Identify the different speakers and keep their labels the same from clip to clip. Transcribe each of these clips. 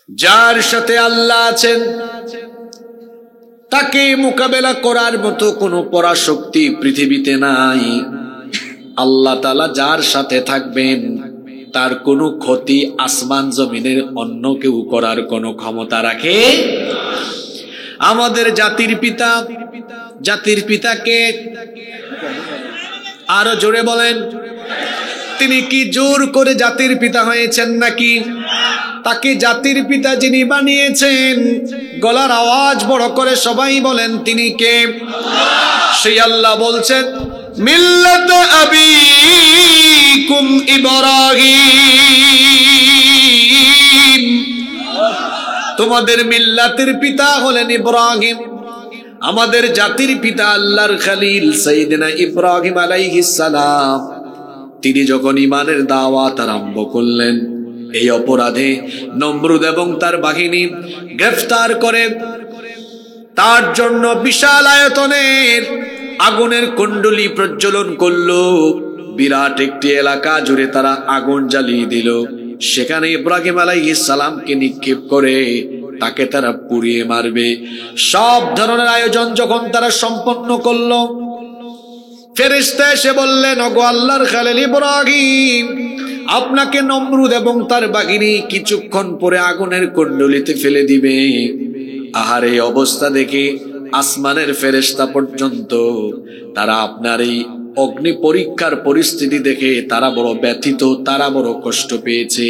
Speaker 1: যার সাথে আল্লাহ আছেন তাকে মোকাবেলা করার মতো কোনো পরাশক্তি পৃথিবীতে নাই। আল্লাহ তাআলা যার সাথে থাকবেন তার কোনো ক্ষতি আসমান জমিনের অন্য কেউ করার কোনো ক্ষমতা রাখে। আমাদের জাতির পিতাকে আরো জোরে বলেন, তিনি কি জোর করে জাতির পিতা হয়েছেন নাকি? তাকে জাতির পিতা যিনি বানিয়েছেন, গলার আওয়াজ বড় করে সবাই বলেন তিনি কে? সেই আল্লাহ বলছেন, মিল্লাত আবিকুম ইব্রাহিম, তোমাদের মিল্লাতের পিতা হলেন ইব্রাহিম। আমাদের জাতির পিতা আল্লাহর খলিল সাইয়েদনা ইব্রাহিম আলাইহিস সালাম, তিনি যখন ঈমানের দাওয়াত আরম্ভ করলেন, এই অপরাধে নমরুদ এবং তার বাহিনী গ্রেফতার করে তার জন্য বিশাল আয়তনের আগুনের কুণ্ডলী প্রজ্বলন করলো। বিরাট একটি এলাকা জুড়ে তারা আগুন জ্বালিয়ে দিল। সেখানে ইব্রাহিম আলাইহিস সালামকে নিক্ষেপ করে তাকে তারা পুড়িয়ে মারবে। সব ধরনের আয়োজন যখন তারা সম্পন্ন করলো, ফেরেশতা এসে বললেন, ওগো আল্লাহর খলিল ইব্রাহিম, আপনাকে নমরুদ এবং তার বাহিনী কিছুক্ষণ পরে আগুনের কুণ্ডলিতে ফেলে দিবে। আহার এই অবস্থা দেখে আসমানের ফেরেশতা পর্যন্ত তারা আপনার এই অগ্নি পরীক্ষার পরিস্থিতি দেখে তারা বড় ব্যথিত, তারা বড় কষ্ট পেয়েছে।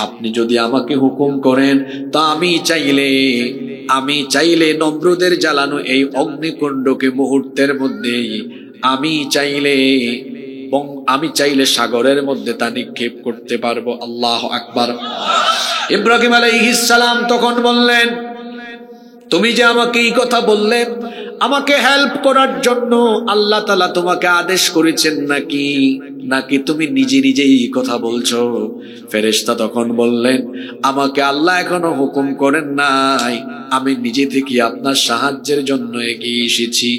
Speaker 1: আপনি যদি আমাকে হুকুম করেন তা আমি চাইলে নমরুদের জ্বালানো এই অগ্নিকুণ্ডকে মুহূর্তের মধ্যেই আমি চাইলে সাগরের মধ্যে তা নিক্ষেপ করতে পারবো। আল্লাহু আকবার। ইব্রাহিম আলাইহিস সালাম তখন বললেন, তুমি যে আমাকে এই কথা বললে, আমাকে হেল্প করার জন্য আল্লাহ তাআলা তোমাকে আদেশ করেছেন নাকি তুমি নিজেই কথা বলছো? ফেরেশতা তখন বললেন, আমাকে আল্লাহ এখনো হুকুম করেন নাই, আমি নিজে থেকে আপনার সাহায্যের জন্য এগিয়ে এসেছি।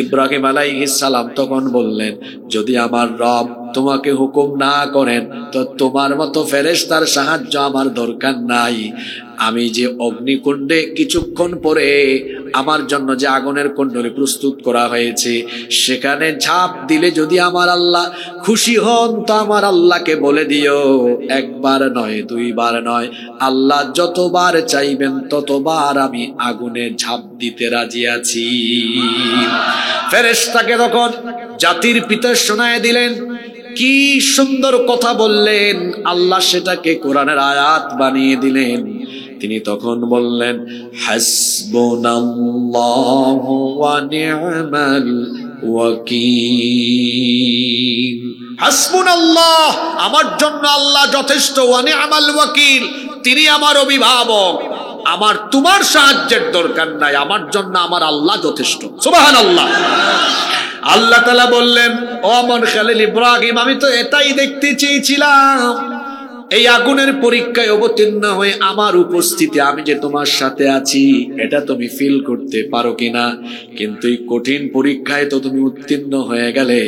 Speaker 1: ইব্রাহিম আলাইহিস সালাম তখন বললেন, যদি আমার রব তোমাকে হুকুম না করেন তো তোমার মতো ফেরেশতার সাহায্য আমার দরকার নাই। আমি যে অগ্নিকুণ্ডে কিছুক্ষণ পরে আমার জন্য যে আগুনের কুণ্ডলী প্রস্তুত করা হয়েছে সেখানে ঝাঁপ দিলে যদি আমার আল্লাহ খুশি হন তো আমার আল্লাহকে বলে দিও, একবার নয় দুইবার নয়, আল্লাহ যতবার চাইবেন ততবার আমি আগুনে ঝাঁপ দিতে রাজি আছি। ফেরেশতাকে তখন জাতির পিতা শোনায় দিলেন, কি সুন্দর কথা বললেন, আল্লাহ সেটাকে কোরআনের আয়াত বানিয়ে দিলেন। তিনি তখন বললেন, হাসবুনাল্লাহু ওয়া নি'মাল ওয়াকিল। হাসবুনাল্লাহ, আমার জন্য আল্লাহ যথেষ্ট, ওয়া নি'মাল ওয়াকিল, তিনি আমার অভিভাবক, আমার তোমার সাহায্যের দরকার নাই, আমার জন্য আমার আল্লাহ যথেষ্ট। সুবহানাল্লাহ। আল্লাহ তাআলা বললেন, ও আমার খলিল ইব্রাহিম, আমি তো এটাই দেখতে চেয়েছিলাম, এই আগুনের পরীক্ষায় অবতীর্ণ হয়ে আমার উপস্থিতি, আমি যে তোমার সাথে আছি এটা তুমি ফিল করতে পারো কিনা। কিন্তু এই কঠিন পরীক্ষায় তো তুমি উত্তীর্ণ হয়ে গেলে।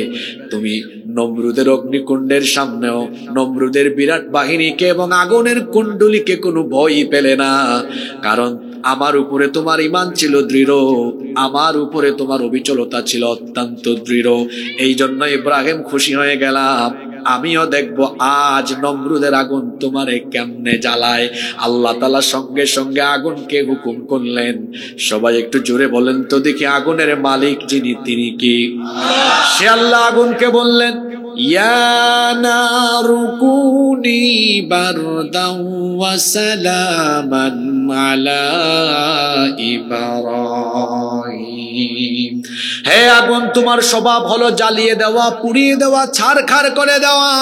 Speaker 1: তুমি নমরুদের অগ্নিকুণ্ডের সামনেও নমরুদের বিরাট বাহিনীকে এবং আগুনের কুণ্ডলীকে কোনো ভয়ই পেলে না, কারণ আমার উপরে তোমার ঈমান ছিল দৃঢ়, আমার উপরে তোমার অবিচলতা ছিল অত্যন্ত দৃঢ়। এই জন্য ইব্রাহিম খুশি হয়ে গেলাম, আমিও দেখবো আজ নমরুদের আগুন তোমারে কেমনে জ্বালায়। আল্লাহ তাআলা সঙ্গে সঙ্গে আগুনকে হুকুম করলেন। সবাই একটু জোরে বলেন তো দেখি, আগুনের মালিক যিনি তিনি কি? সে আল্লাহ আগুনকে বললেন, ইয়া নারু কুনি বারদাও ওয়া সালামান আলা ইব্রাহিম। হে আগুন, তোমার স্বভাব হলো জ্বালিয়ে দেওয়া, পুড়িয়ে দেওয়া, ছারখার করে দেওয়া,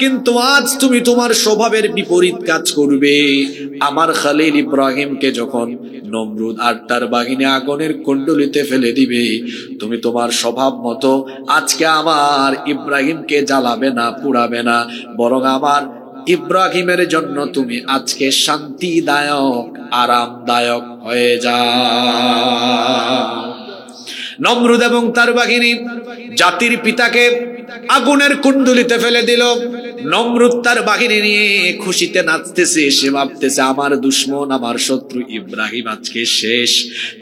Speaker 1: কিন্তু আজ তুমি তোমার স্বভাবের বিপরীত কাজ করবে। আমার খলিল ইব্রাহিমকে যখন নমরুদ আর তার বাহিনী আগুনের কুণ্ডলিতে ফেলে দিবে, তুমি তোমার স্বভাব মতো আজকে আমার ইব্রাহিমকে জ্বালাবে না, পুড়াবে না, বরং আমার ইব্রাহিমের জন্য তুমি আজকে শান্তিদায়ক, আরামদায়ক হয়ে যাও। নমরুদ এবং তার বাহিনী জাতির পিতাকে আগুনের কুণ্ডুলিতে ফেলে দিল। নমরুদ তার বাহিনী নিয়ে খুশিতে নাচতেছে, সে ভাবতেছে আমার দুশমন, আমার শত্রু ইব্রাহিম আজকে শেষ,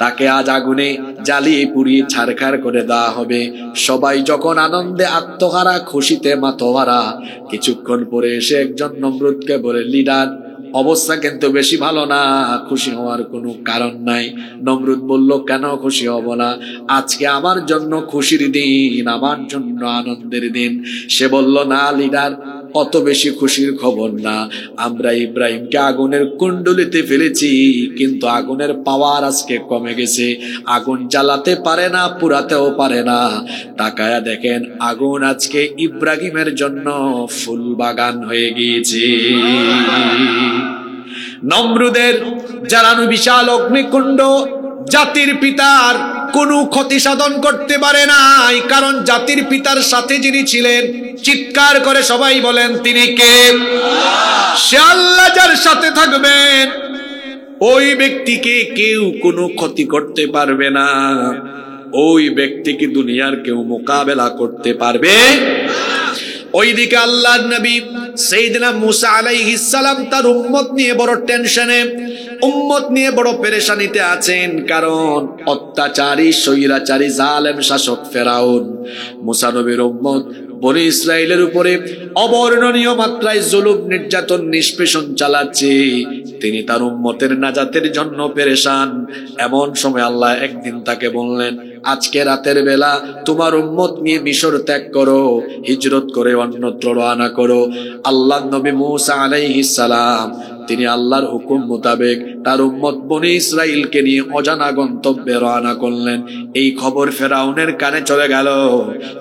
Speaker 1: তাকে আজ আগুনে জ্বালিয়ে পুড়িয়ে ছারখাড় করে দেওয়া হবে। সবাই যখন আনন্দে আত্মহারা, খুশিতে মাতোহারা, কিছুক্ষণ পরে এসে একজন নমরুদকে বলে, লিডার অবস্থা কিন্তু বেশি ভালো না, খুশি হওয়ার কোনো কারণ নাই। নমরুদ বলল, কেন খুশি হব না? আজকে আমার জন্য খুশির দিন, আমার জন্য আনন্দের দিন। সে বলল, না লিডার, অত বেশি খুশির খবর না। আমরা ইব্রাহিমকে আগুনের কুণ্ডলিতে ফেলেছি, কিন্তু আগুনের পাওয়ার আজকে কমে গেছে, আগুন জ্বালাতে পারে না, পুরাতেও পারে না। তাকায়া দেখেন, আগুন আজকে ইব্রাহিমের জন্য ফুল বাগান হয়ে গিয়েছে। নমরুদের জ্বালানো বিশাল অগ্নিকুণ্ড জাতির পিতার কোনো ক্ষতি সাধন করতে পারে নাই, কারণ জাতির পিতার সাথে যিনি ছিলেন, চিৎকার করে সবাই বলেন, তিনি কে? সে আল্লাহ যার সাথে থাকবেন, ওই ব্যক্তিকে কেউ কোনো ক্ষতি করতে পারবে না, ওই ব্যক্তিকে দুনিয়ার কেউ মোকাবেলা করতে পারবে। ওইদিকে আল্লাহর নবী সাইয়েদনা মুসা আলাইহিস সালাম তার উম্মত নিয়ে বড় টেনশনে, উম্মত নিয়ে বড় পেরেশানিতে আছেন, কারণ অত্যাচারী, স্বৈরাচারী, জালেম শাসক ফেরাউন মুসা নবীর উম্মত বনি ইসরাইলের উপরে অবর্ণনীয় মাত্রায় জুলুম, নির্যাতন, নিষ্পেষণ চালাচ্ছে। তিনি তার উম্মতের নাজাতের জন্য পেরেশান। এমন সময় আল্লাহ একদিন তাকে বললেন, আজকে রাতের বেলা তোমার উম্মত নিয়ে মিশর ত্যাগ করো, হিজরত করে অন্যত্র রওনা করো। আল্লাহ নবী মুসা আলাইহিস সালাম তিনি আল্লাহর হুকুম মোতাবেক তার উম্মত বনি ইসরাইলকে নিয়ে অজানা গন্তব্যে রওনা করলেন। এই খবর ফেরাউনের কানে চলে গেল।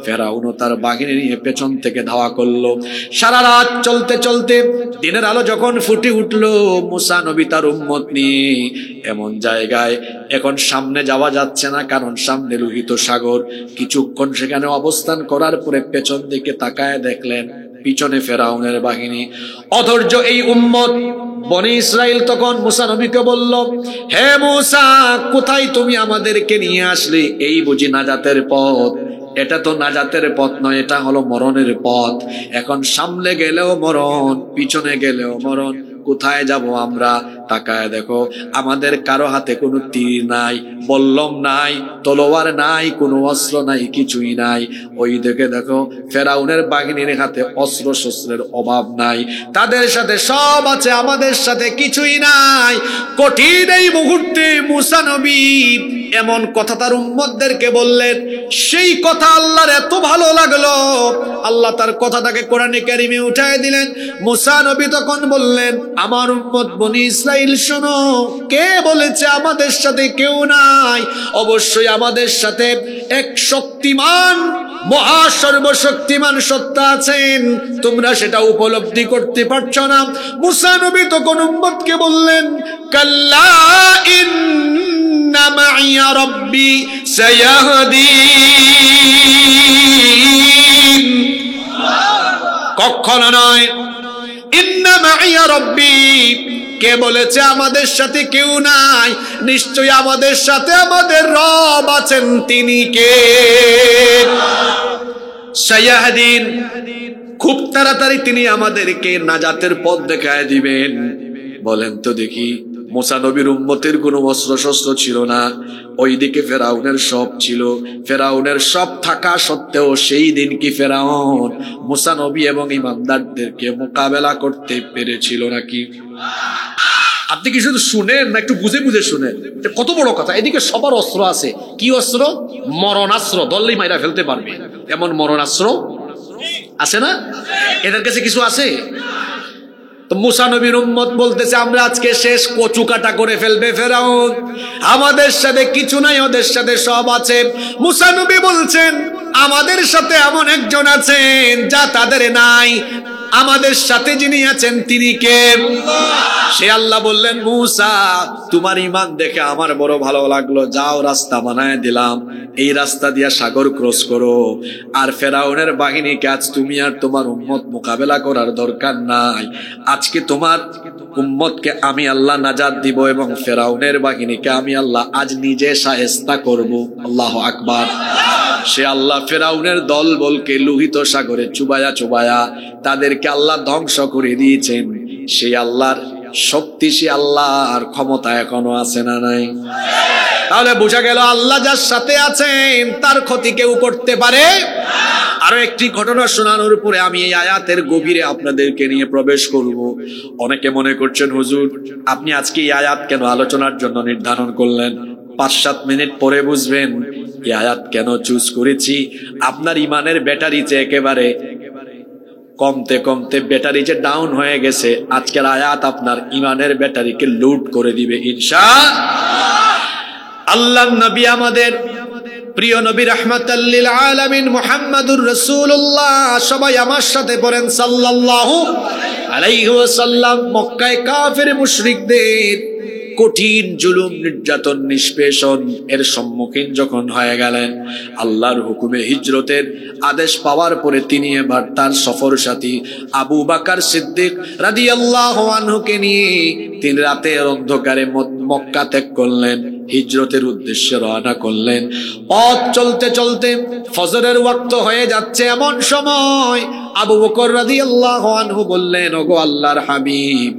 Speaker 1: ফেরাউনও তার বাহিনী নিয়ে পেছন থেকে ধাওয়া করলো। সারা রাত চলতে চলতে দিনের আলো যখন ফুটে উঠলো, মুসা নবী তার উম্মত নিয়ে এমন জায়গায় এখন সামনে যাওয়া যাচ্ছে না, কারণ সামনে লোহিত সাগর। কিছুক্ষণ সেখানে অবস্থান করার পরে পেছন দিকে তাকায় দেখলেন পিছনে ফেরাউনের বাহিনী। অধৈর্য এই উম্মত বনি ইসরাইল তখন মুসা নবীকে বলল, হে মুসা, কোথায় তুমি আমাদেরকে নিয়ে আসলে? এই বুঝি নাজাতের পথ? এটা তো নাজাতের পথ নয়, এটা হলো মরণের পথ। এখন সামনে গেলেও মরণ, পিছনে গেলেও মরণ, কোথায় যাব আমরা? তাকায় দেখো, আমাদের কারো হাতে কোনো তীর নাই, বল্লম নাই, তলোয়ার নাই, কোনো অস্ত্র নাই, কিছুই নাই। ওই দিকে দেখো ফেরাউনের বাহিনীর হাতে অস্ত্র শস্ত্রের অভাব নাই, তাদের সাথে সব আছে, আমাদের সাথে কিছুই নাই। কঠিন এই মুহূর্তে মুসা নবী এমন কথা তার উম্মতদেরকে বললেন, সেই কথা আল্লাহর এত ভালো লাগলো, আল্লাহ তার কথাটাকে কোরআনে কারিমে উঠায় দিলেন। মুসা নবী তখন বললেন, আমার উম্মত বনি ইসরাইল শোনো, কে বলেছে আমাদের সাথে কেউ নাই? অবশ্যই আমাদের সাথে এক শক্তিমান, মহা সর্বশক্তিমান সত্তা আছেন, তোমরা সেটা উপলব্ধি করতে পারছো না। মুসা নবী তখন উম্মতকে বললেন, কাল্লা ইন্না মাইয়া রাব্বি সায়াহদিন। কখনো নয়, ইন্না মাইয়া রাব্বি, কে বলেছে আমাদের সাথে কেউ নাই? নিশ্চয়ই আমাদের সাথে আমাদের রব আছেন, তিনি কে? সায়াহদিন, খুব তাড়াতাড়ি তিনি আমাদেরকে নাজাতের পথ দেখায় দিবেন। বলেন তো দেখি, মুসা নবীর উম্মতের কোনো অস্ত্র শস্ত্র ছিল না, ওইদিকে ফেরাউনের সব ছিল। ফেরাউনের সব থাকা সত্ত্বেও সেই দিন কি ফেরাউন মুসা নবী এবং ইমানদারদেরকে মোকাবেলা করতে পেরেছিল নাকি? আপনি কি শুধু শুনেন না, একটু বুঝে বুঝে শুনেন, কত বড় কথা। এদিকে সবার অস্ত্র আছে, কি অস্ত্র? মরণাস্ত্র, দললেই মাইরা ফেলতে পারবে এমন মরণাস্ত্র আছে না? এদের কাছে কিছু আছে? তো মুসা নবীর উম্মত বলতেছে, আমরা আজকে শেষ, কচু কাটা করে ফেলবে ফেরাউন, আমাদের সাথে কিছু নাই, ওদের সাথে সব আছে। মুসা নবী বলছেন, আমাদের সাথে এমন একজন আছেন যা তাদের নাই। আমাদের সাথে যিনি আছেন তিনি কে? সে আল্লাহ বললেন, মুসা তোমার ঈমান দেখে আমার বড় ভালো লাগলো, যাও রাস্তা বানায় দিলাম, এই রাস্তা দিয়া সাগর ক্রস করো। আর ফেরাউনের বাহিনীকে আজ তুমি আর তোমার উম্মত মোকাবেলা করার দরকার নাই। আজকে তোমার উম্মতকে আমি আল্লাহ নাজাত দিব এবং ফেরাউনের বাহিনীকে আমি আল্লাহ আজ নিজে শায়েস্তা করব। আল্লাহু আকবার। সে আল্লাহ ফেরাউনের দল বলকে লোহিত সাগরে চুবায়া চুবায়া তাদেরকে আল্লাহ ধ্বংস করে দিয়েছেন। সেই আল্লাহর শক্তি, সে আল্লাহর ক্ষমতা এখনো আছে না নাই? তাহলে বোঝা গেল আল্লাহ যার সাথে আছেন তার ক্ষতি কেউ করতে পারে। আরো একটি ঘটনা শোনানোর পরে আমি এই আয়াতের গভীরে আপনাদেরকে নিয়ে প্রবেশ করব। অনেকে মনে করছেন, হুজুর আপনি আজকে এই আয়াত কেন আলোচনার জন্য নির্ধারণ করলেন? 5-7 মিনিট পরে বুঝবেন এই আয়াত কেন চুজ করেছি। আপনার ইমানের ব্যাটারি যে একেবারে কমতে কমতে ব্যাটারি যে ডাউন হয়ে গেছে, আজকের আয়াত আপনার ইমানের ব্যাটারিকে লুট করে দিবে ইনশাআল্লাহ। আল্লাহর নবী, আমাদের প্রিয় নবী রাহমাতাল লিল আলামিন মুহাম্মাদুর রাসূলুল্লাহ, সবাই আমার সাথে পড়েন সাল্লাল্লাহু আলাইহি ওয়াসাল্লাম। মক্কায় কাফের মুশরিকদের কঠিন জুলুম, নির্যাতন, নিষ্পেষণ এর সম্মুখীন যখন হয়ে গেলেন, আল্লাহর হুকুমে হিজরতের আদেশ পাওয়ার পরে তিনি এবার তার সফর সাথী আবু বকর সিদ্দিক রাদিয়াল্লাহু আনহুকে নিয়ে তিনি রাতের অন্ধকারে মক্কা ত্যাগ করলেন, হিজরতের উদ্দেশ্যে রওনা করলেন। পথ চলতে চলতে ফজরের ওয়াক্ত হয়ে যাচ্ছে। এমন সময় আবু বকর রাদিয়াল্লাহু আনহু বললেন, ওগো আল্লাহর হাবিব,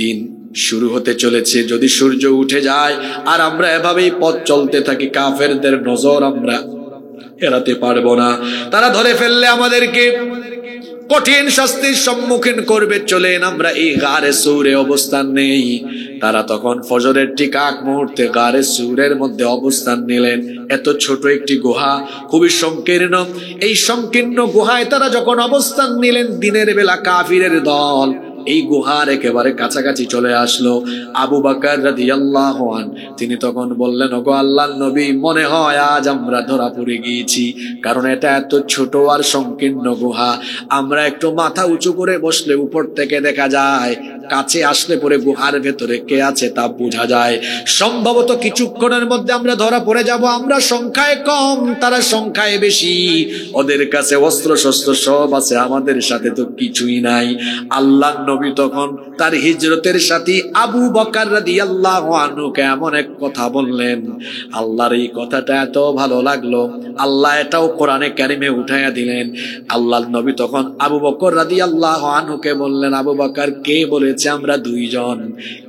Speaker 1: দিন শুরু হতে চলেছে, যদি সূর্য উঠে যায় আর আমরা এভাবেই পথ চলতে থাকি, কাফেরদের নজর আমরা এড়াতে পারবো না, তারা ধরে ফেললে আমাদেরকে কঠিন শাস্তির সম্মুখীন করবে, চলেন আমরা এই গারে সূরে অবস্থান নেই। তারা তখন ফজরের ঠিক আগ মুহূর্তে গারে সূরের মধ্যে অবস্থান নিলেন। এত ছোট একটি গুহা, খুবই সংকীর্ণ। এই সংকীর্ণ গুহায় তারা যখন অবস্থান নিলেন, দিনের বেলা কাফিরের দল এই গুহার একেবারে কাছাকাছি চলে আসলো। আবু বকর রাদিয়াল্লাহু আনহু তিনি তখন বললেন, ওগো আল্লাহর নবী, মনে হয় আজ আমরা ধরা পড়ে গিয়েছি, কারণ এটা এত ছোট আর সংকীর্ণ গুহা। আমরা একটু মাথা উঁচু করে বসলে উপর থেকে দেখা যায়, কাছে আসলে পরে গুহার ভেতরে কে আছে তা বোঝা যায়। সম্ভবত কিছুক্ষণের মধ্যে আমরা ধরা পড়ে যাব। আমরা সংখ্যায় কম, তারা সংখ্যায় বেশি, ওদের কাছে অস্ত্র শস্ত্র সব আছে, আমাদের সাথে তো কিছুই নাই। আল্লাহর নবী তখন তার হিজরতের সাথী আবু বকর রাদিয়াল্লাহু আনহুকে এমন এক কথা বললেন, আল্লাহর এই কথাটা এত ভালো লাগলো, আল্লাহ এটাও কোরআনে কারিমে উঠাইয়া দিলেন। আল্লাহর নবী তখন আবু বকর রাদিয়াল্লাহু আনহুকে বললেন, আবু বকর, কে বলেছে আমরা দুইজন?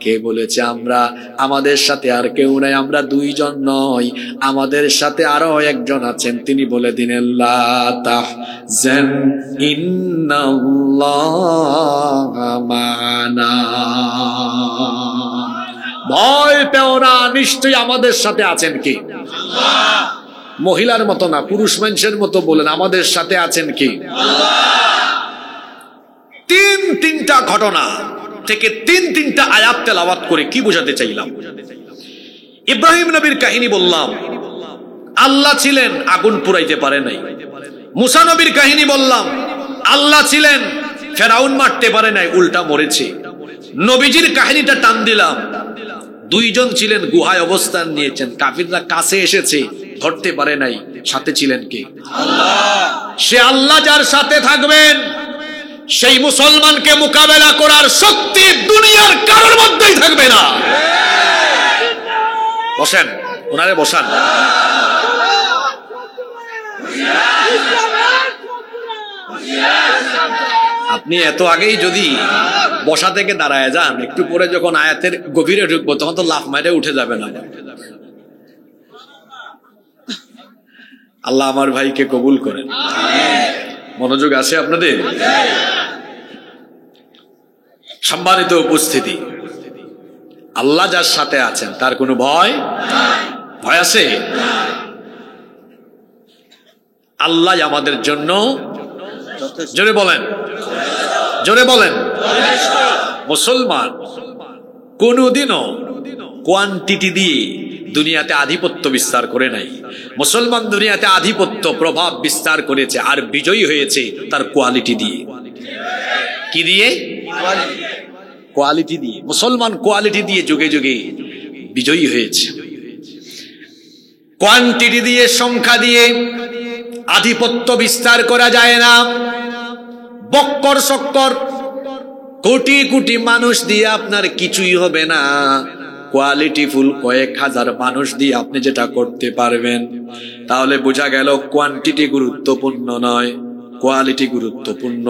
Speaker 1: কে বলেছে আমরা আমাদের সাথে আর কেউ নাই? আমরা দুইজন নয়, আমাদের সাথে আরো একজন আছেন। তিনি বলে দিলেন, লা তাহজান ইন্নাল্লাহা মা'ানা, ভয় পেও না, নিশ্চয়ই আমাদের সাথে আছেন কি? আল্লাহ। মহিলার মতো না, পুরুষ মানুষের মতো বলেন, আমাদের সাথে আছেন কি? আল্লাহ। তিনটা ঘটনা থেকে তিনটা আয়াত তেলাওয়াত করে কি বোঝাতে চাইলাম? ইব্রাহিম নবীর কাহিনী বললাম, আল্লাহ ছিলেন, আগুন পুরাইতে পারে নাই। মুসা নবীর কাহিনী বললাম, আল্লাহ ছিলেন, ফেরাউন মারতে পারে নাই, উল্টা মরেছে। নবীজির কাহিনীটা টান দিলাম, দুইজন ছিলেন, গুহায় অবস্থান নিয়েছেন, কাফিররা কাছে এসেছে, ধরতে পারে নাই, সাথে ছিলেন কে? আল্লাহ। সে আল্লাহ যার সাথে থাকবেন, সেই মুসলমানকে মোকাবেলা করার শক্তি দুনিয়ার কারোর মধ্যেই থাকবে না। বসেন, ওনারে বসান। আপনি এত আগেই যদি বসা থেকে দাঁড়ায় যান, একটু পরে যখন আয়াতের গভীরে ঢুকবো তখন তো লাফ মারে উঠে যাবে না। আল্লাহ আমার ভাইকে কবুল করেন। মনোযোগ আছে আপনাদের? সম্মানিত উপস্থিতি, আল্লাহ যার সাথে আছেন তার কোনো ভয় আছে? আল্লাহ আমাদের জন্য, জোরে বলেন, জোরে বলেন, মুসলমান কোনোদিনও কোয়ান্টিটি দিয়ে দুনিয়াতে আধিপত্য বিস্তার করে নাই। মুসলমান দুনিয়াতে আধিপত্য প্রভাব বিস্তার করেছে আর বিজয়ী হয়েছে তার কোয়ালিটি দিয়ে। কি দিয়ে? কোয়ালিটি দিয়ে। মুসলমান কোয়ালিটি দিয়ে যুগে যুগে বিজয়ী হয়েছে। কোয়ান্টিটি দিয়ে, সংখ্যা দিয়ে আধিপত্য বিস্তার করা যায় না। বক্কর সক্কর কোটি কোটি মানুষ দিয়ে আপনার কিছুই হবে না। কোয়ালিটি ফুল কয়েক হাজার মানুষ দিয়ে আপনি যেটা করতে পারবেন। তাহলে বোঝা গেল কোয়ান্টিটি গুরুত্বপূর্ণ নয়, কোয়ালিটি গুরুত্বপূর্ণ।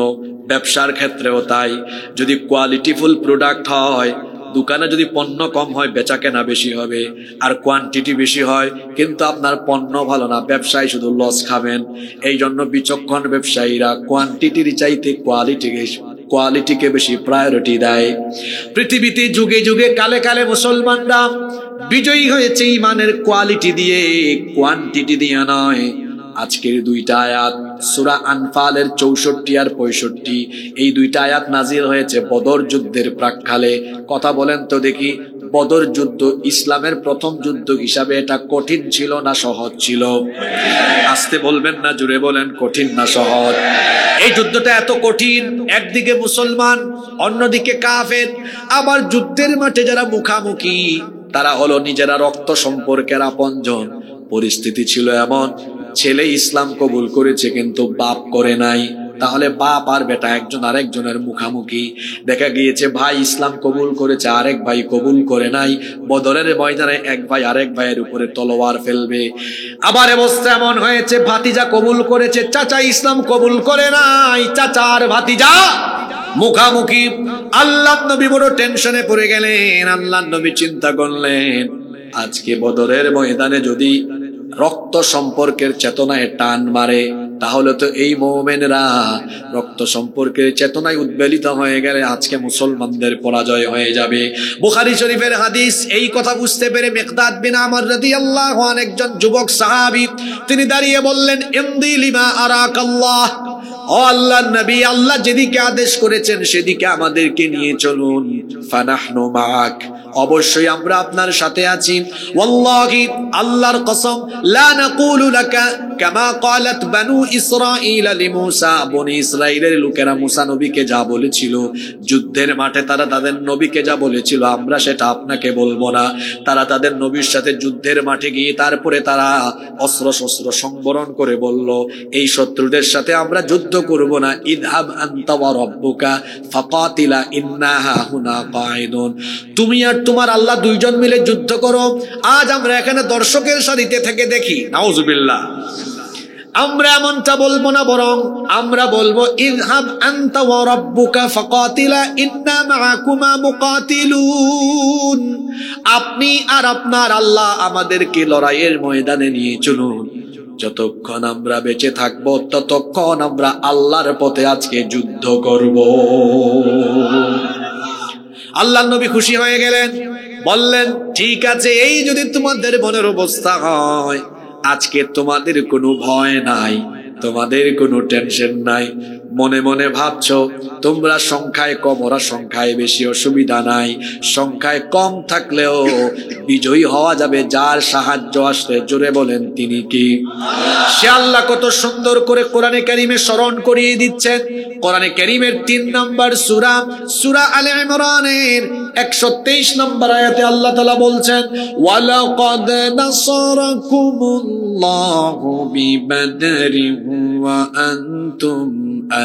Speaker 1: ব্যবসার ক্ষেত্রেও তাই। যদি কোয়ালিটিফুল প্রোডাক্ট হয়, দোকানে যদি পণ্য কম হয় বেচা কেনা বেশি হবে, আর কোয়ান্টিটি বেশি হয় কিন্তু আপনার পণ্য ভালো না, ব্যবসায় শুধু লস খাবেন। এই জন্য বিচক্ষণ ব্যবসায়ীরা কোয়ান্টিটির চাইতে কোয়ালিটিকে বেশি প্রায়োরিটি দেয়। পৃথিবীতে যুগে যুগে কালে কালে মুসলমানরা বিজয়ী হয়েছে ইমানের কোয়ালিটি দিয়ে, কোয়ান্টিটি দিয়ে নয়। আজকের দুইটা আয়াত সূরা আনফালের 64 আর 65, এই দুইটা আয়াত নাজিল হয়েছে বদর যুদ্ধের প্রাক্কালে। কথা বলেন তো দেখি, বদর যুদ্ধ ইসলামের প্রথম যুদ্ধ হিসাবে এটা কঠিন ছিল না সহজ ছিল? আস্তে বলবেন না, জুড়ে বলেন, কঠিন না সহজ? এই যুদ্ধটা এত কঠিন, একদিকে মুসলমান অন্যদিকে কাফের। আবার যুদ্ধের মাঠে যারা মুখামুখি তারা হলো নিজেরা রক্ত সম্পর্কের আপনজন। পরিস্থিতি ছিল এমন, ছেলে ইসলাম কবুল করেছে কিন্তু বাপ করে নাই। তাহলে বাপ আর বেটা একজন আরেকজনের মুখামুখি। দেখা গিয়েছে ভাই ইসলাম কবুল করেছে, আরেক ভাই কবুল করে নাই। বদরের ময়দানে এক ভাই আরেক ভাইয়ের উপরে তলোয়ার ফেলবে। আবার অবস্থা এমন হয়েছে, ভাতিজা কবুল করেছে, চাচা ইসলাম কবুল করে নাই। চাচা আর ভাতিজা মুখামুখি। আল্লাহ নবী বড় টেনশনে পড়ে গেলেন। আল্লাহ নবী চিন্তা করলেন, আজকে বদরের ময়দানে যদি রক্ত সম্পর্কের চেতনায় টান মারে তাহলে তো এই মুমিনরা রক্ত সম্পর্কের চেতনায় উদ্বেলিত হয়ে গেলে আজকে মুসলমানদের পরাজয় হয়ে যাবে। বুখারী শরীফের হাদিস। এই কথা বুঝতে পেরে মিকদাদ বিন আমর রাদিয়াল্লাহু আনহু একজন যুবক সাহাবী, তিনি দাঁড়িয়ে বললেন, ইমদি লিমা আরাকাল্লাহ, ও আল্লাহর নবী, আল্লাহ যেদিকে আদেশ করেছেন সেদিকে আমাদেরকে নিয়ে চলুন। ফানাহনু মাআক, অবশ্যই আমরা আপনার সাথে আছি। ওয়াল্লাহি, আল্লাহর কসম, লা নাকুলু লাকা কামা ক্বালাত বানু ইসরাঈল লিমূসা, বনি ইসরাঈলের লোকেরা মুসা নবীকে যা বলেছিল যুদ্ধের মাঠে, তারা তাদের নবীকে যা বলেছিল আমরা সেটা আপনাকে বলবো না। তারা তাদের নবীর সাথে যুদ্ধের মাঠে গিয়ে তারপরে তারা অস্ত্র শস্ত্র সংবরণ করে বলল, এই শত্রুদের সাথে আমরা যুদ্ধ করব না। ইযহাব আনতা ওয়া রাব্বুকা ফাকাতিলা ইন্না হাহুনা কাঈদুন, তুমি আর তোমার আল্লাহ দুইজন মিলে যুদ্ধ করো। আজ আমরা এখানে দর্শকের সারিতে থেকে দেখি, নাউজুবিল্লাহ, আমরা এমনটা বলবো না, বরং আমরা বলবো ইযহাব আনতা ওয়া রাব্বুকা ফাকাতিলা ইন্না মাআকুমা মুকাতিলুন, আপনি আর আপনার আল্লাহ আমাদেরকে লড়াইয়ের ময়দানে নিয়ে চলুন। যতক্ষণ আমরা বেঁচে থাকবো ততক্ষণ আমরা আল্লাহর পথে আজকে যুদ্ধ করব। আল্লাহর নবী খুশি হয়ে গেলেন, বললেন, ঠিক আছে, এই যদি তোমাদের মনের অবস্থা হয়, আজকে তোমাদের কোনো ভয় নাই, তোমাদের কোনো টেনশন নাই। মনে মনে ভাবছো তোমরা সংখ্যায় কম, ওরা সংখ্যায় বেশি, অসুবিধা নাই। সংখ্যায় কম থাকলেও বিজয়ী হওয়া যাবে যার সাহায্য আসলে। জোরে বলেন, তিনি কি? সে আল্লাহ কত সুন্দর করে কোরআনে কারিমে স্মরণ করিয়ে দিচ্ছেন। কোরআনে কারিমের 3 নম্বর সূরা, সূরা আলে ইমরানের 123 নম্বর আয়াতে আল্লাহ তাআলা বলছেন, ওয়ালাকাদ নাসারাকুমুল্লাহু বিবাদরিন ওয়া আনতুম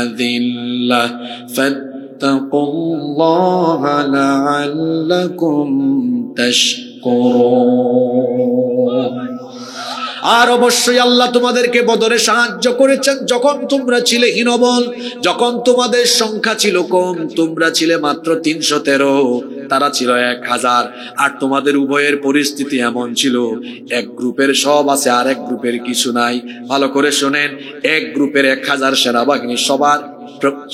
Speaker 1: আযিল্লাহ ফাত্তাকুল্লাহা লাআল্লাকুম তাশকুরুন। আর অবশ্যই আল্লাহ তোমাদেরকে বদরে সাহায্য করেছেন যখন তোমরা ছিলে হীনবল, যখন তোমাদের সংখ্যা ছিল কম, তোমরা ছিলে মাত্র 313, তারা ছিল 1000। আর তোমাদের উভয়ের পরিস্থিতি এমন ছিল, এক গ্রুপের সব আছে আর এক গ্রুপের কিছু নাই। ভালো করে শোনেন, এক গ্রুপের 1000 সেনাবাহিনী,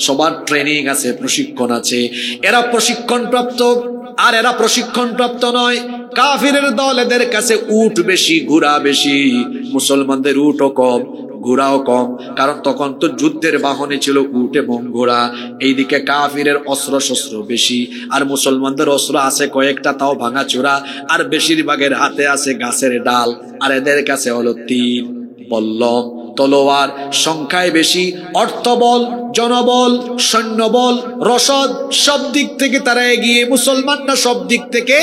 Speaker 1: সবার ট্রেনিং আছে, প্রশিক্ষণ আছে, এরা প্রশিক্ষণ প্রাপ্ত, আর এরা প্রশিক্ষণ প্রাপ্ত নয়। কাফিরের দল, এদের কাছে উট বেশি, ঘোড়া বেশি, মুসলমানদের উটও কম, ঘোড়াও কম, কারণ তখন তো যুদ্ধের বাহনে ছিল উট এবং ঘোড়া। এইদিকে কাফিরের অস্ত্র শস্ত্র বেশি, আর মুসলমানদের অস্ত্র আছে কয়েকটা, তাও ভাঙাচোরা, আর বেশিরভাগের হাতে আছে গাছের ডাল, আর এদের কাছে হলো তীর, বল্লম, তলোয়ার। সংখ্যায় বেশি, অর্থবল, জনবল, সৈন্যবল, রসদ, সব দিক থেকে তারা এগিয়ে, মুসলমানরা সব দিক থেকে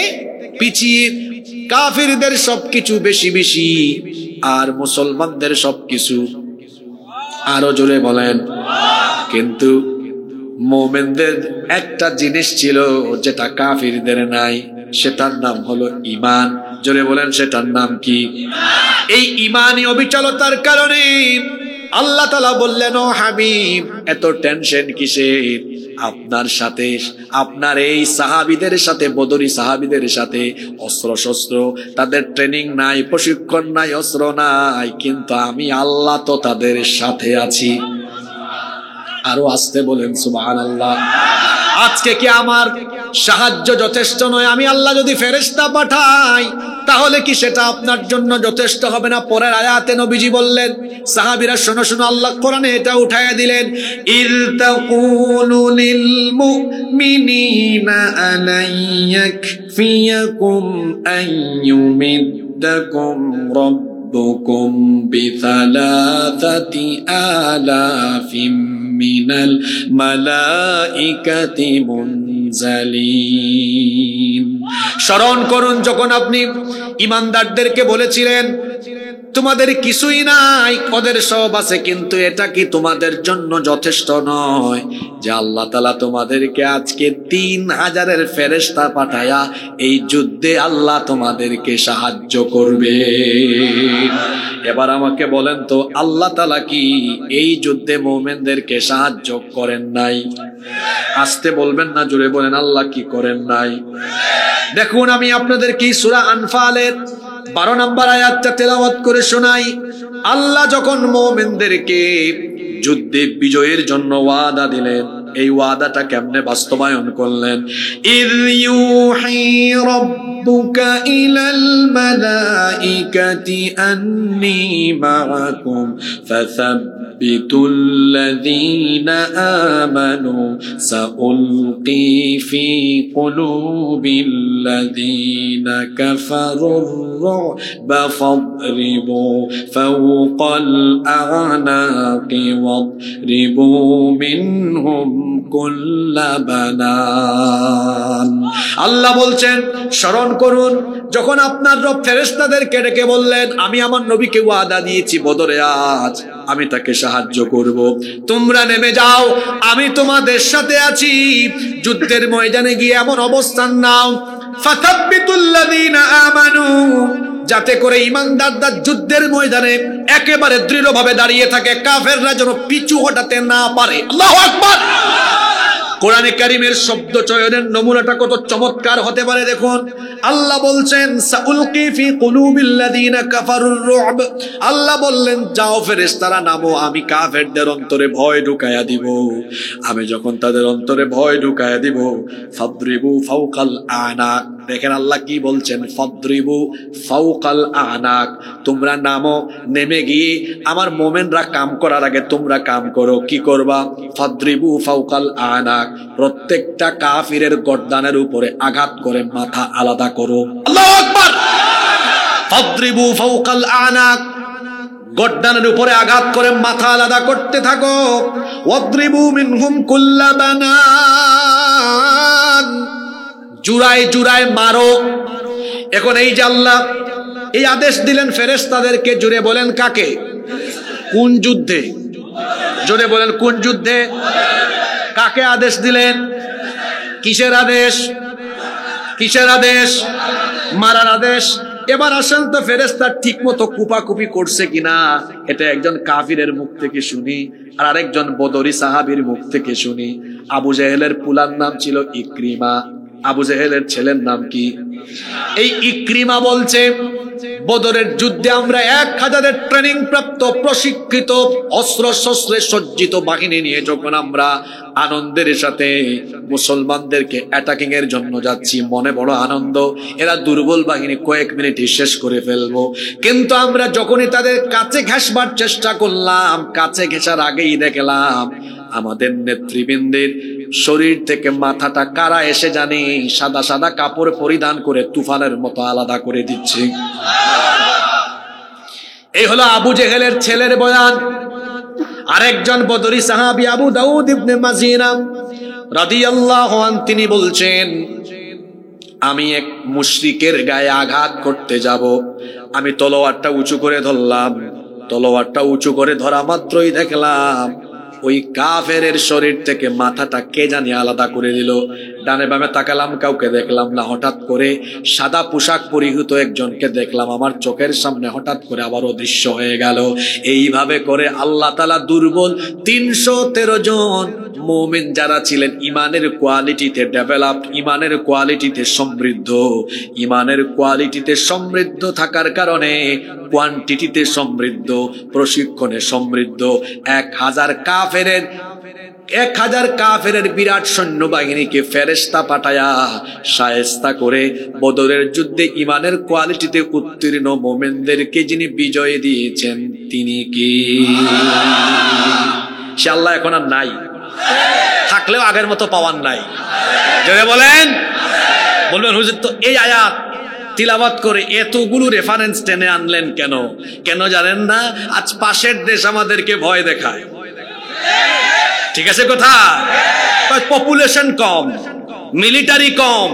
Speaker 1: পিছিয়ে। কাফিরদের সবকিছু বেশি বেশি, আর মুসলমানদের সবকিছু আরো জোরে বলেন। কিন্তু মুমিনদের একটা জিনিস ছিল যেটা কাফিরদের নাই, সেটার নাম হলো ঈমান। জোরে বলেন, সেটার নাম কি? এই ঈমানি অবিচলতার কারণে আল্লাহ তাআলা বললেন, ও হাবিব, এত টেনশন কিসের? আপনার সাথে, আপনার এই সাহাবীদের সাথে, বদরি সাহাবীদের সাথে অস্ত্র শস্ত্র, তাদের ট্রেনিং নাই, প্রশিক্ষণ নাই, অস্ত্র নাই, কিন্তু আমি আল্লাহ তো তাদের সাথে আছি। আরো আসতে বলেন সুবহানাল্লাহ। আজকে কি আমার সাহায্য যথেষ্ট নয়? আমি আল্লাহ যদি ফেরেশতা পাঠাই, তাহলে কি সেটা আপনার জন্য যথেষ্ট হবে না? পরের আয়াতে নবীজি বললেন, সাহাবীরা শোনো শোনো, আল্লাহ কোরআনে এটা উঠায়া দিলেন, ইল তাকুলু লিল মুমিনিনা আলাইয়াকফিয়াকুম আইয়ুমিদ্দাকুম রাব্বুকুম বিসালাসাতি আলাফিম মিনাল মালাইকাতি মুনজালিন। স্মরণ করুন যখন আপনি ঈমানদারদেরকে বলেছিলেন তোমাদের কিছুই নাই, ওদের সব আছে, কিন্তু এটা কি তোমাদের জন্য যথেষ্ট নয় যে আল্লাহ তাআলা তোমাদেরকে আজকে 3000 ফেরেশতা পাঠায়া এই যুদ্ধে আল্লাহ তোমাদেরকে সাহায্য করবে? এবার আমাকে বলেন তো, আল্লাহ তাআলা কি এই যুদ্ধে মুমিনদেরকে সাহায্য করেন নাই? আসতে বলবেন না, জোরে বলেন, আল্লাহ কি করেন নাই? দেখুন, আমি আপনাদেরকে সূরা আনফালের 12 নম্বর আয়াতটা তেলাওয়াত করে শোনাই। আল্লাহ যখন মুমিনদেরকে যুদ্ধে বিজয়ের জন্য ওয়াদা দিলেন, এই ওয়াদাটা কেমনে বাস্তবায়ন করলেন? ইয ইউহি রাব্বুকা ইলাল মালাইকাতি আন্নী মাআকুম ফাসাব্বিতুল লাযীনা আমানু সাউলকি ফি কুলুবিল লাযীনা কাফারুর রু'বা ফাদরিবু ফাওকাল আ'নাকি ওয়াদরিবু মিনহুম কুল্লা বানান। আল্লাহ বলছেন, স্মরণ করুন যখন আপনার রব ফেরেশতাদেরকে ডেকে বললেন, আমি আমার নবীকে ওয়াদা দিয়েছি বদরে আজ আমি তাকে সাহায্য করব, তোমরা নেমে যাও, আমি তোমাদের সাথে আছি, যুদ্ধের ময়দানে গিয়ে এমন অবস্থান নাও, ফাতাব্বিতুল লাযীনা আমানু, যাতে করে ঈমানদাররা যুদ্ধের ময়দানে একেবারে দৃঢ়ভাবে দাঁড়িয়ে থাকে, কাফেররা যেন পিছু হটাতে না পারে। আল্লাহু আকবার। কোরআনে কারীমের শব্দ চয়নের নমুনাটা কত চমৎকার হতে পারে দেখুন। আল্লাহ বলছেন, সাউলকি ফি কুলুবিল লাযীনা কাফারুর রু'ব, আল্লাহ বললেন, যাও ফেরেশতারা নামো, আমি কাফেরদের অন্তরে ভয় ঢুকায়া দিব। আমি যখন তাদের অন্তরে ভয় ঢুকায়া দিব, ফাদরিবু ফাওকাল আনাক, দেখেন আল্লাহ কি বলছেন, ফাদরিবু ফাওকাল আনাক, তোমরা নামো, নেমে গিয়ে আমার মুমিনরা কাম করার আগে তোমরা কাম করো। কি করবা? ফাদরিবু ফাওকাল আনাক, প্রত্যেকটা কাফিরের গর্দানের উপরে আঘাত করে মাথা আলাদা করো। আল্লাহু আকবার। ফাদরিবু ফাওকাল আনাক, গর্দানের উপরে আঘাত করে মাথা আলাদা করতে থাকো। ওয়াদরিবু মিনহুম কুল্লা বানান, জুরায় জুরায় মারো। এখন এই যে আল্লাহ এই আদেশ দিলেন ফেরেশতাদেরকে, জুড়ে বলেন কাকে? কোন যুদ্ধে? জোরে বলেন, কোন যুদ্ধে? কাকে আদেশ দিলেন? কিসের আদেশ? কিসের আদেশ? মারার আদেশ। এবার আসেন তো ফেরেশতা ঠিক মতো কুপাকুপি করছে কিনা এটা একজন কাফিরের মুখ থেকে শুনি, আর আরেকজন বদরি সাহাবীর মুখ থেকে শুনি। আবু জেহেলের পুলার নাম ছিল ইকরিমা, আবু জেহেলের ছেলের নাম কি? এই ইকরিমা বলছে, বদরের যুদ্ধে আমরা 1000 ট্রেনিং প্রাপ্ত প্রশিক্ষিত অস্ত্র শস্ত্রে সজ্জিত বাহিনী নিয়ে যখন আমরা আনন্দের সাথে মুসলমানদেরকে অ্যাটাকিং এর জন্য যাচ্ছি, মনে বড় আনন্দ, এরা দুর্বল বাহিনী কয়েক মিনিটে শেষ করে ফেলবো। কিন্তু আমরা যখনই তাদের কাছে ঘেঁষবার চেষ্টা করলাম, কাছে ঘেঁষার আগেই দেখলাম আমাদের নেতৃবৃন্দের শরীর থেকে মাথাটা কারা এসে জানি সাদা সাদা কাপড় পরিধান করে তুফানের মতো আলাদা করে দিচ্ছে। এই হলো আবু জেহেলের ছেলের বয়ান। আরেকজন বদরি সাহাবী আবু দাউদ ইবনে মাজিনা রাদিয়াল্লাহু আনহু তিনি বলছেন, আমি এক মুশরিকের গায়ে আঘাত করতে যাব, আমি তলোয়ারটা উঁচু করে ধরলাম। তলোয়ারটা উঁচু করে ধরা মাত্রই দেখলাম ওই কাফেরের শরীর থেকে মাথাটা কে জানি আলাদা করে দিল। ডানে বামে তাকালাম, কাউকে দেখলাম না। হঠাৎ করে সাদা পোশাক পরিহিত একজনকে দেখলাম, আমার চোখের সামনে হঠাৎ করে আবার অদৃশ্য হয়ে গেল। এইভাবে করে আল্লাহ তাআলা দুর্বল 313 জন মুমিন যারা ছিলেন ইমানের কোয়ালিটিতে ডেভেলপড, ইমানের কোয়ালিটিতে সমৃদ্ধ, ইমানের কোয়ালিটিতে সমৃদ্ধ থাকার কারণে কোয়ান্টিটিতে সমৃদ্ধ, প্রশিক্ষণে সমৃদ্ধ 1000 কাফেরের বিরাট সৈন্যবাহিনীকে ফেরেশতা পাঠায়া শায়েস্তা করে বদরের যুদ্ধে ইমানের কোয়ালিটিতে উত্তীর্ণ মুমিনদেরকে যিনি বিজয় দিয়েছেন তিনি কি? সে আল্লাহ এখন আর নাই, থাকলেও আগের মতো পাওয়ার নাই। জোরে বলেন। বলবেন হুজুর তো এই আয়াত তিলাওয়াত করে এতগুলো রেফারেন্স টেনে আনলেন কেন? কেন জানেন না? আজ পাশের দেশ আমাদেরকে ভয় দেখায়। ঠিক আছে কথা? পপুলেশন কম, মিলিটারি কম,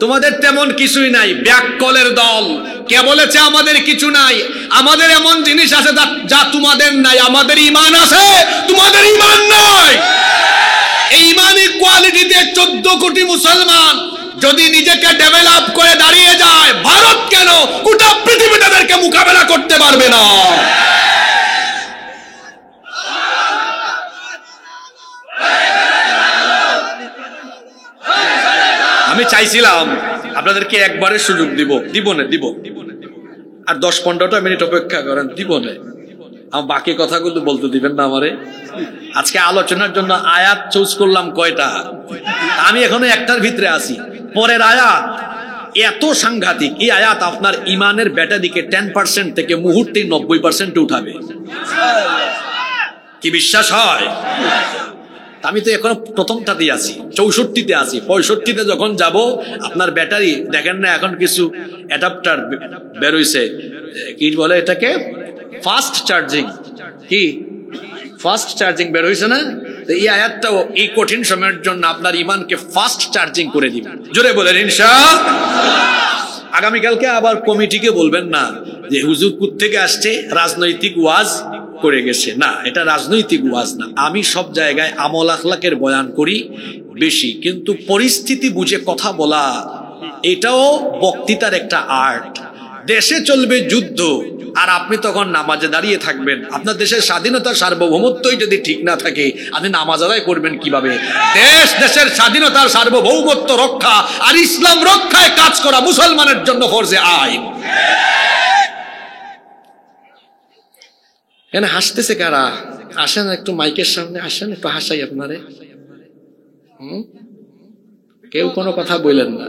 Speaker 1: তোমাদের তেমন কিছুই নাই, ব্যাককলের দল। কে বলেছে আমাদের কিছু নাই? আমাদের এমন জিনিস আছে যা তোমাদের নাই। আমাদের ঈমান আছে, তোমাদের ঈমান নাই। এই ঈমানি কোয়ালিটিতে 14 কোটি মুসলমান যদি নিজেকে ডেভেলপ করে দাঁড়িয়ে যায়, ভারত কেন গোটা পৃথিবী তাদেরকে মোকাবেলা করতে পারবে না। আমি চাইছিলাম আপনাদেরকে একবারের সুযোগ দিব না, আর 10-15টা মিনিট অপেক্ষা করেন, দিব না। আমার বাকি কথাগুলো বলতে দিবেন না আমারে? আজকে আলোচনার জন্য আয়াত চুজ করলাম কয়টা, আমি এখনো একটার ভিতরে আছি। পরের আয়াত এত সাংঘাতিক, এই আয়াত আপনার ইমানের বেটা দিকে 10% থেকে মুহূর্তে 90% উঠাবে। কি বিশ্বাস হয়? আমি তো এখন প্রথমটাতেই আছি, 64তে আছি। 65তে যখন যাব আপনার ব্যাটারি দেখেন না, এখন কিছু অ্যাডাপ্টার বের হইছে, কি বলে এটাকে, ফাস্ট চার্জিং। কি ফাস্ট চার্জিং বের হইছে না? এই আয়াতটাও এই কঠিন সময়ের জন্য আপনার ইমানকে ফাস্ট চার্জিং করে দিবে। জোরে বলেন ইনশাআল্লাহ। আগামীকালকে আবার কমিটিকে বলবেন না যে হুজুর থেকে আসছে রাজনৈতিক ওয়াজ করে গেছে। না, এটা রাজনৈতিক ওয়াজ না। আমি সব জায়গায় আমল আখলাকের বয়ান করি বেশি, কিন্তু পরিস্থিতি বুঝে কথা বলা এটাও বক্তৃতার একটা আর্ট। দেশে চলবে যুদ্ধ আর আপনি তখন নামাজে দাঁড়িয়ে থাকবেন। আপনার দেশের স্বাধীনতা সার্বভৌমত্বই যদি ঠিক না থাকে, আপনি নামাজ আদায় করবেন কিভাবে? দেশের স্বাধীনতার সার্বভৌমত্ব রক্ষা আর ইসলাম রক্ষায় কাজ করা মুসলমানের জন্য ফরজে আইন। এখানে হাসতেছে কারা? আসেন একটু মাইকের সামনে আসেন, একটু হাসাই আপনারে। কেউ কোনো কথা বললেন না,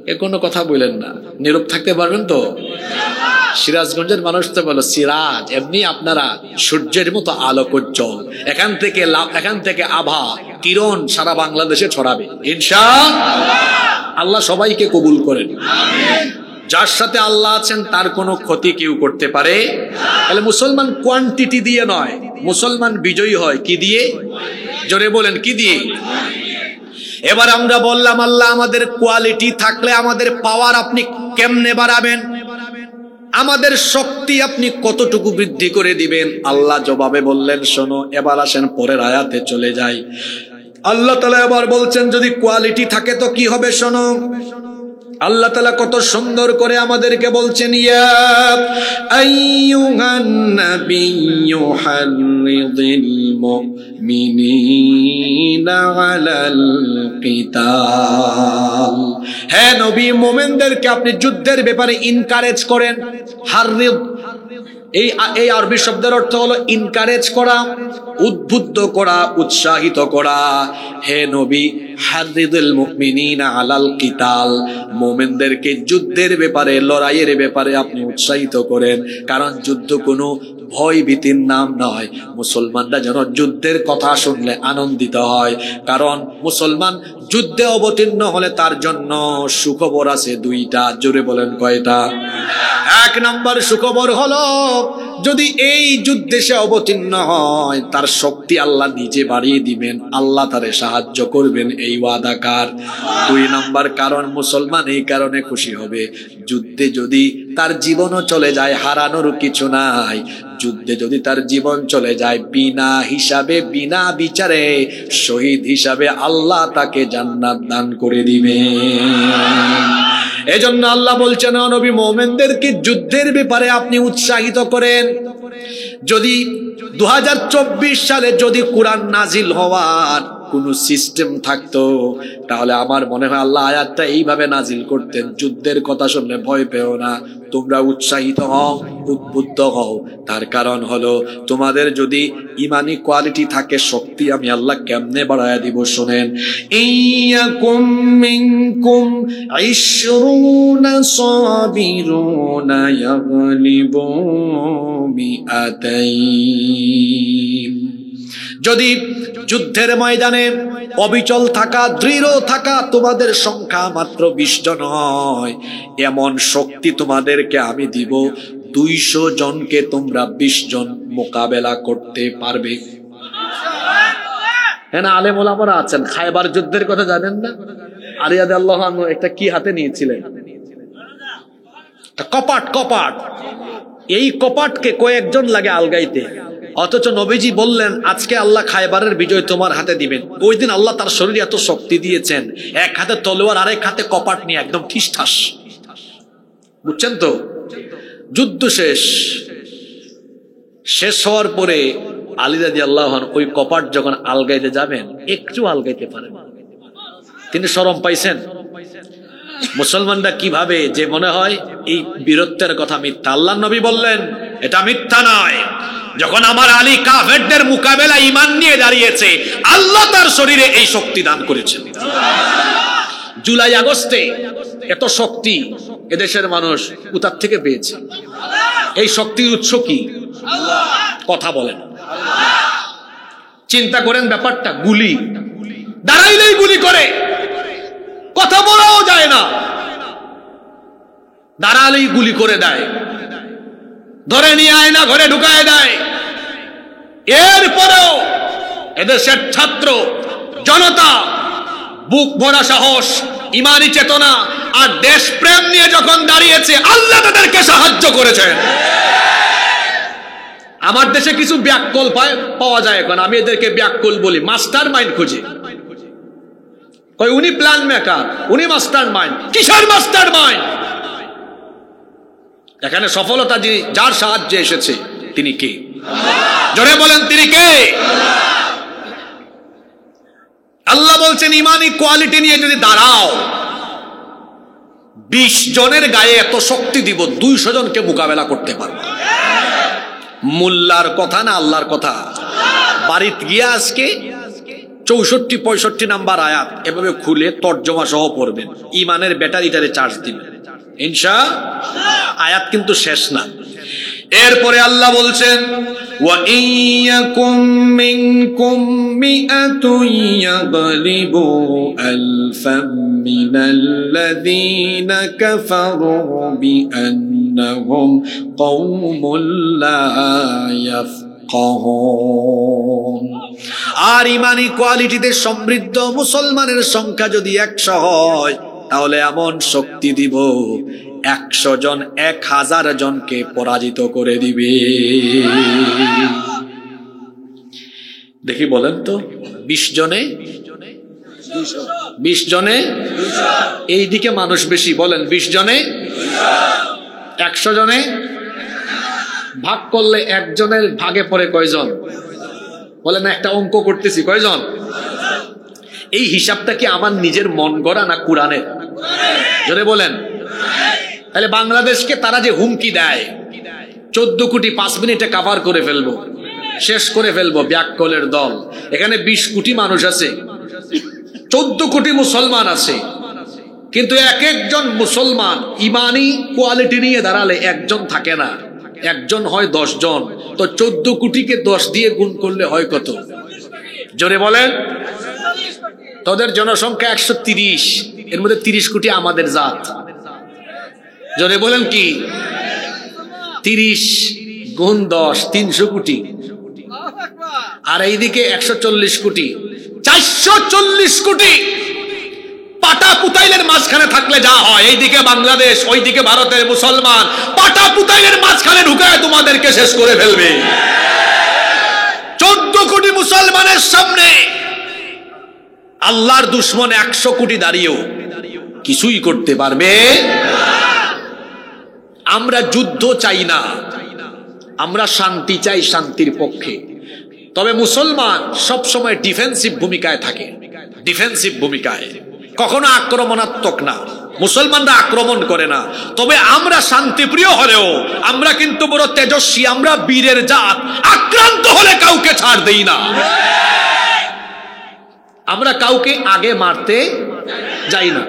Speaker 1: কেউ কোনো কথা বললেন না, নীরব থাকতে পারবেন তো? সিরাজগঞ্জের মানুষ তো বলো সিরাজ, এমনি আপনারা সূর্যের মতো আলোকোজ্জ্বল। এখান থেকে আভা কিরণ সারা বাংলাদেশে ছড়াবে ইনশাআল্লাহ। আল্লাহ সবাইকে কবুল করেন। যার সাথে আল্লাহ আছেন তার কোনো ক্ষতি কেউ করতে পারে। তাহলে মুসলমান কোয়ান্টিটি দিয়ে নয়, মুসলমান বিজয়ী হয় কি দিয়ে? জোরে বলেন কি দিয়ে? এবার আমরা বললাম আল্লাহ আমাদের কোয়ালিটি থাকলে আমাদের পাওয়ার আপনি কেমনে বাড়াবেন, আমাদের শক্তি আপনি কতটুকু বৃদ্ধি করে দিবেন? আল্লাহ জবাবে বললেন শোনো। এবার আসেন পরের আয়াতে চলে যাই। আল্লাহ তাআলা এবার বলছেন যদি কোয়ালিটি থাকে তো কি হবে শোনো। আল্লাহ তাআলা কত সুন্দর করে আমাদেরকে বলছেন ইয়া আইয়ুহান নাবিয়্যু হাররিদিল মুমিনিনা আলাল কিতাল। হে নবী, মুমিনদেরকে আপনি যুদ্ধের ব্যাপারে ইনকারেজ করেন। হাররিদ, এই আরবি শব্দের অর্থ হলো ইনকারেজ করা, উদ্বুদ্ধ করা, উৎসাহিত করা। হে নবী, হাররিদুল মুমিনিনা আলাল কিতাল, মুমিনদেরকে যুদ্ধের ব্যাপারে, লড়াইয়ের ব্যাপারে আপনি উৎসাহিত করেন। কারণ যুদ্ধ কোনো ভয় ভীতির নাম নয়। মুসলমানরা যেন যুদ্ধের কথা শুনলে আনন্দিত হয়। কারণ মুসলমান যুদ্ধে অবতীর্ণ হলে তার জন্য সুখবর আছে দুইটা। জোরে বলেন কয়টা? এক নম্বর সুখবর হলো, যদি এই যুদ্ধে সে অবতীর্ণ হয়, তার শক্তি আল্লাহ নিজে বাড়িয়ে দিবেন, আল্লাহ তারে সাহায্য করবেন, এই ওয়াদাকার। দুই নম্বর কারণ, মুসলমান এই কারণে খুশি হবে, যুদ্ধে যদি তার জীবনও চলে যায়, হারানোর কিছু নাই। যুদ্ধে যদি তার জীবন চলে যায়, বিনা হিসাবে, বিনা বিচারে শহীদ হিসাবে আল্লাহ তাকে জান্নাত দান করে দিবে। এজন্য আল্লাহ বলছেন, নবী, মুমিনদেরকে যুদ্ধের ব্যাপারে আপনি উৎসাহিত করেন। যদি 2024 সালে যদি কোরআন নাজিল হওয়ার কোন সিস্টেম থাকতো, তাহলে আমার মনে হয় আল্লাহ আয়াতটা এইভাবে নাজিল করতেন, যুদ্ধের কথা শুনলে ভয় পেও না, তোমরা উৎসাহিত হও, উদ্বুদ্ধ হও। তার কারণ হলো, তোমাদের যদি ইমানি কোয়ালিটি থাকে, শক্তি আমি আল্লাহ কেমনে বাড়ায়া দিব শোনেন। ইয়াকুম মিনকুম 20 সাবিরুনা ইয়াগলিবু মিআতাইন। যদি যুদ্ধের ময়দানে অবিচল থাকা, দৃঢ় থাকা তোমাদের সংখ্যা মাত্র 20 জন হয়, এমন শক্তি তোমাদেরকে আমি দিব, 200 জনকে তোমরা 20 জন মোকাবেলা করতে পারবে। হ্যাঁ, আলেম ওলামারা আছেন, খায়বার যুদ্ধের কথা জানেন না? আলী রাদিয়াল্লাহু আনহু একটা কি হাতে নিয়েছিলেন? কপাট। কপাট, এই কপাটকে কয়েকজন লাগে আলগাইতে। অথচ নবীজি বললেন, আজকে আল্লাহ খায়বারের বিজয় তোমার হাতে দিবেন। ওই দিন আল্লাহ তার শরীরে এত শক্তি দিয়েছেন, এক হাতে তলোয়ার, আরেক হাতে কপাট নিয়ে একদম ঠিসঠাস। বুঝছেন তো? যুদ্ধ শেষ হওয়ার পরে আলী রাদিয়াল্লাহু আনহু ওই কপাট যখন আলগাইতে যাবেন, একটু আলগাইতে পারেন। তিনি শরম পাইছেন। মুসলমানরা কিভাবে যে মনে হয় এই বীরত্বের কথা মিথ্যা। আল্লাহর নবী বললেন, এটা মিথ্যা নয়। যখন আমার আলী কাফেরদের মোকাবেলা ঈমান নিয়ে দাঁড়িয়েছে, আল্লাহ তার শরীরে এই শক্তি দান করেছেন। জুলাই আগস্টে এত শক্তি এদেশের মানুষ কোথার থেকে পেয়েছে? এই শক্তির উৎস কি? কথা বলেন। চিন্তা করেন ব্যাপারটা। গুলি দাঁড়াইলেই গুলি করে, কথা বলাও যায় না, দাঁড়ালেই গুলি করে দেয়, ধরে নিয়ে আয়না ঘরে ঢুকায় দেয়। এরপরেও এদেশের ছাত্র জনতা বুক ভরা সাহস, ইমানি চেতনা আর দেশপ্রেম নিয়ে যখন দাঁড়িয়েছে, আল্লাহ তাদেরকে সাহায্য করেছেন। আমার দেশে কিছু ব্যাককল পাওয়া যায় এখন, আমি এদেরকে ব্যাককল বলি, মাস্টার মাইন্ড খুঁজে। উনি প্ল্যান মেকার, উনি মাস্টার মাইন্ড। কিসের মাস্টার মাইন্ড? এখানে সফলতা যার সাহায্যে এসেছে তিনি কে? জোরে বলেন, তিনি কে? আল্লাহ বলছেন, ইমানি কোয়ালিটি নিয়ে যদি দাঁড়াও, 20 জনের গায়ে এত শক্তি দিব, 200 জনকে মোকাবেলা করতে পারবে। মোল্লার কথা না আল্লাহর কথা? বাড়িতে গিয়ে আজকে 64-65 নাম্বার আয়াত এভাবে খুলে তর্জমা সহ পড়বেন, ইমানের ব্যাটারিটারে চার্জ দিবেন ইনশাআল্লাহ। আয়াত কিন্তু শেষ না। এরপরে আল্লাহ বলছেন, ওয়া ইয়াকুম মিনকুম মিআতুন ইয়াগলিবু আলফাম মিনাল্লাযীনা কাফারু বিআন্নাহুম কওমুন লা ইয়াফকাহুন। আর ইমানি কোয়ালিটিতে সমৃদ্ধ মুসলমানের সংখ্যা যদি 100 হয়, তাহলে এমন শক্তি দিব 100 জন 1000 জনকে পরাজিত করে দিবে। দেখি বলেন তো, 20 জনে 20 জনে এইদিকে মানুষ বেশি, বলেন 20 জনে 100 জনে ভাগ করলে একজনের ভাগে পড়ে কয়জন? বলে না, একটা অঙ্ক করতেছি। কয়জন? এই হিসাবটা কি আমার নিজের মন গড়া না কোরআনের? জোরে বলেন। তাহলে বাংলাদেশকে তারা যে হুমকি দেয় 14 কোটি 5 মিনিটে কাভার করে ফেলবো, শেষ করে ফেলবো, ব্যাককলের দল। এখানে 20 কোটি মানুষ আছে, 14 কোটি মুসলমান আছে, কিন্তু এক একজন মুসলমান ইমানি কোয়ালিটি নিয়ে দাঁড়ালে একজন থাকে না, একজন হয় 10 জন। তো 14 কোটিকে 10 দিয়ে গুণ করলে হয় কত? জোরে বলেন। তোদের জনসংখ্যা 130, এর মধ্যে 30 কোটি আমাদের জাত। জোরে বলেন কি? 30 গুণ 10 300 কোটি, আর এইদিকে 140 কোটি, 440 কোটি। পাটা পুতাইলের মাঝখানে থাকলে যা হয়, এইদিকে বাংলাদেশ, ওইদিকে ভারতের মুসলমান, পাটা পুতাইলের মাঝখানে ঢুকায় তোমাদেরকে শেষ করে ফেলবে। 14 কোটি মুসলমানের সামনে আল্লাহর দুশ্মন 100 কোটি দাঁড়িয়েও কিছুই করতে পারবে। আমরা যুদ্ধ চাই না, আমরা শান্তি চাই, শান্তির পক্ষে। তবে মুসলমান সব সময় ডিফেন্সিভ ভূমিকায় থাকে, ডিফেন্সিভ ভূমিকায়, কখনো আক্রমণাত্মক না। মুসলমানরা আক্রমণ করে না, তবে আমরা শান্তিপ্রিয় হলেও আমরা কিন্তু বড় তেজস্বী, আমরা বীরের জাত। আক্রান্ত হলে কাউকে ছাড় দেই না, আমরা কাউকে আগে মারতে যাই না।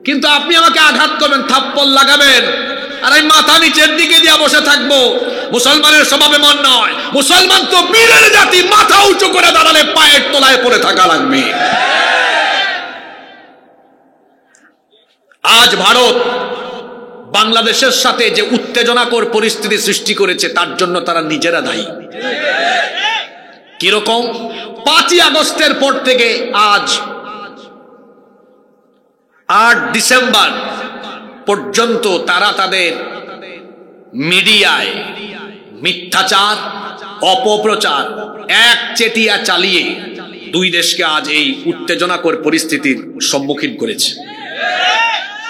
Speaker 1: কিন্তু আপনি আমাকে আঘাত করবেন, থাপ্পড় লাগাবেন, আর আমি মাথা নিচের দিকে দিয়ে বসে থাকবো। মুসলমানের স্বভাবে মন নয়, মুসলমান তো বীরের জাতি, মাথা উঁচু করে দাঁড়ালে পায়ের তলায় পড়ে থাকা লাগবে। আজ ভারত বাংলাদেশের সাথে যে উত্তেজনাকর পরিস্থিতি সৃষ্টি করেছে, তার জন্য তারা নিজেরা দায়ী। কিরকম? 5ই আগস্টের পর থেকে আজ 8 ডিসেম্বর পর্যন্ত তারা তাদের মিডিয়ায় মিথ্যাচার, অপপ্রচার একচেটিয়া চালিয়ে 2 দেশকে আজ এই উত্তেজনাকর পরিস্থিতির সম্মুখীন করেছে।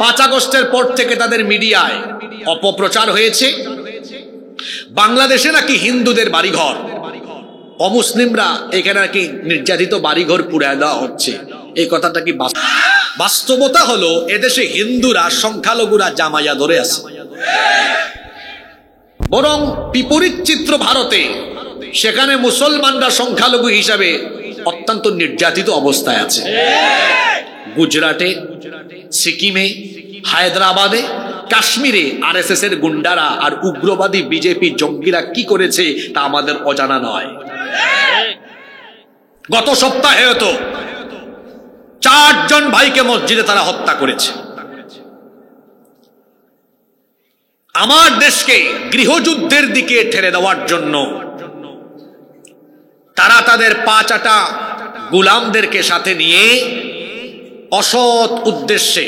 Speaker 1: 5 আগস্টের পর থেকে তাদের মিডিয়ায় অপপ্রচার হয়েছে বাংলাদেশে নাকি হিন্দুদের বাড়িঘর, অমুসলিমরা এখানে নাকি নির্যাতিত বাড়িঘর পুড়ায় দেওয়া হচ্ছে। এই কথাটা কি বাস্তবতা? হলো এদেশে হিন্দুরা, সংখ্যালঘুরা জামাইয়া ধরে আছে। বরং বিপরীত চিত্র ভারতে, সেখানে মুসলমানরা সংখ্যালঘু হিসাবে অত্যন্ত নির্যাতিত অবস্থায় আছে। গুজরাটে, সিকিমে, হায়দ্রাবাদে, কাশ্মীরে আরএসএস এর গুন্ডারা আর উগ্রবাদী বিজেপি জঙ্গিরা কি করেছে তা আমাদের অজানা নয়। গত সপ্তাহে তো 4 জন ভাইকে মসজিদে তারা হত্যা করেছে। আমার দেশকে গৃহযুদ্ধের দিকে ঠেলে দেওয়ার জন্য তারা তাদের 5 গোলামদেরকে সাথে নিয়ে অসৎ উদ্দেশ্যে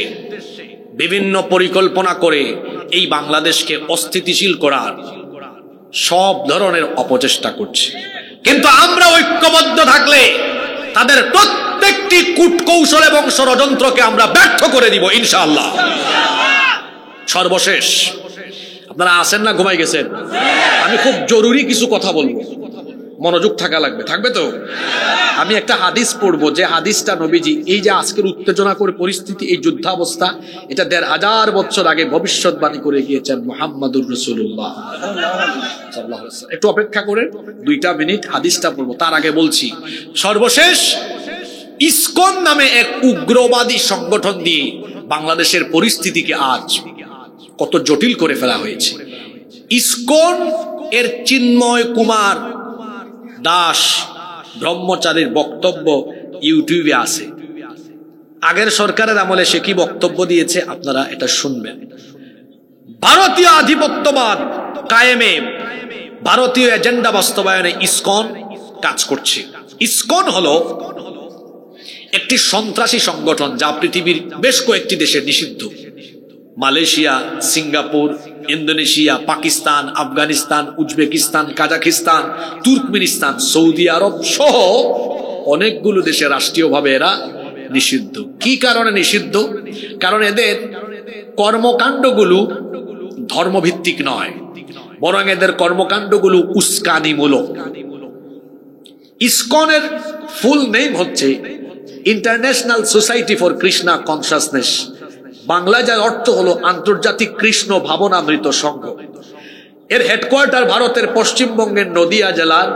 Speaker 1: বিভিন্ন পরিকল্পনা করে এই বাংলাদেশকে অস্থিতিশীল করার সব ধরনের অপচেষ্টা করছে। কিন্তু আমরা ঐক্যবদ্ধ থাকলে তাদের প্রত্যেকটি কূটকৌশল এবং ষড়যন্ত্রকে আমরা ব্যর্থ করে দিব ইনশাআল্লাহ। সর্বশেষ, আপনারা আছেন না ঘুমাই গেছেন? আমি খুব জরুরি কিছু কথা বলবো, মনোযোগ থাকা লাগবে, থাকবে তো? আমি একটা হাদিস পড়বো, যে হাদিসটা নবীজি এই যে আজকের উত্তেজনা করে পরিস্থিতি, এই যুদ্ধাবস্থা, এটা 1500 বছর আগে ভবিষ্যৎবাণী করে গিয়েছেন মুহাম্মাদুর রাসূলুল্লাহ সাল্লাল্লাহু আলাইহি ওয়াসাল্লাম। একটু অপেক্ষা করেন, 2টা মিনিট হাদিসটা পড়বো। তার আগে বলছি, সর্বশেষ ইসকন নামে এক উগ্রবাদী সংগঠন দিয়ে বাংলাদেশের পরিস্থিতিকে আজ কত জটিল করে ফেলা হয়েছে। ইসকন এর চিন্ময় কুমার দাস ব্রহ্মচারীর বক্তব্য ইউটিউবে আছে। আগের সরকারের আমলে সে কি বক্তব্য দিয়েছে আপনারা এটা শুনবেন। ভারতীয় আধিপত্যবাদ কায়েমে, ভারতীয় এজেন্ডা বাস্তবায়নে ইসকন কাজ করছে। ইসকন হলো একটি সন্ত্রাসী সংগঠন যা পৃথিবীর বেশ কয়েকটি দেশে নিষিদ্ধ। Malaysia, Singapore, Indonesia, Pakistan, Afghanistan, Uzbekistan, Kazakhstan, Turkmenistan, Saudi Arab সহ অনেকগুলো দেশে রাষ্ট্রীয়ভাবে এরা নিষিদ্ধ। কি কারণে নিষিদ্ধ? কারণ এদের কর্মকাণ্ডগুলো ধর্মভিত্তিক নয়, বরং এদের কর্মকাণ্ডগুলো উস্কানিমূলক। ইসকনের ফুল নেম হচ্ছে international society for Krishna consciousness, বাংলায় যার অর্থ হলো আন্তর্জাতিক কৃষ্ণ ভাবনামৃত সংঘ। এর হেডকোয়ার্টার ভারতের পশ্চিমবঙ্গের নদিয়া জেলার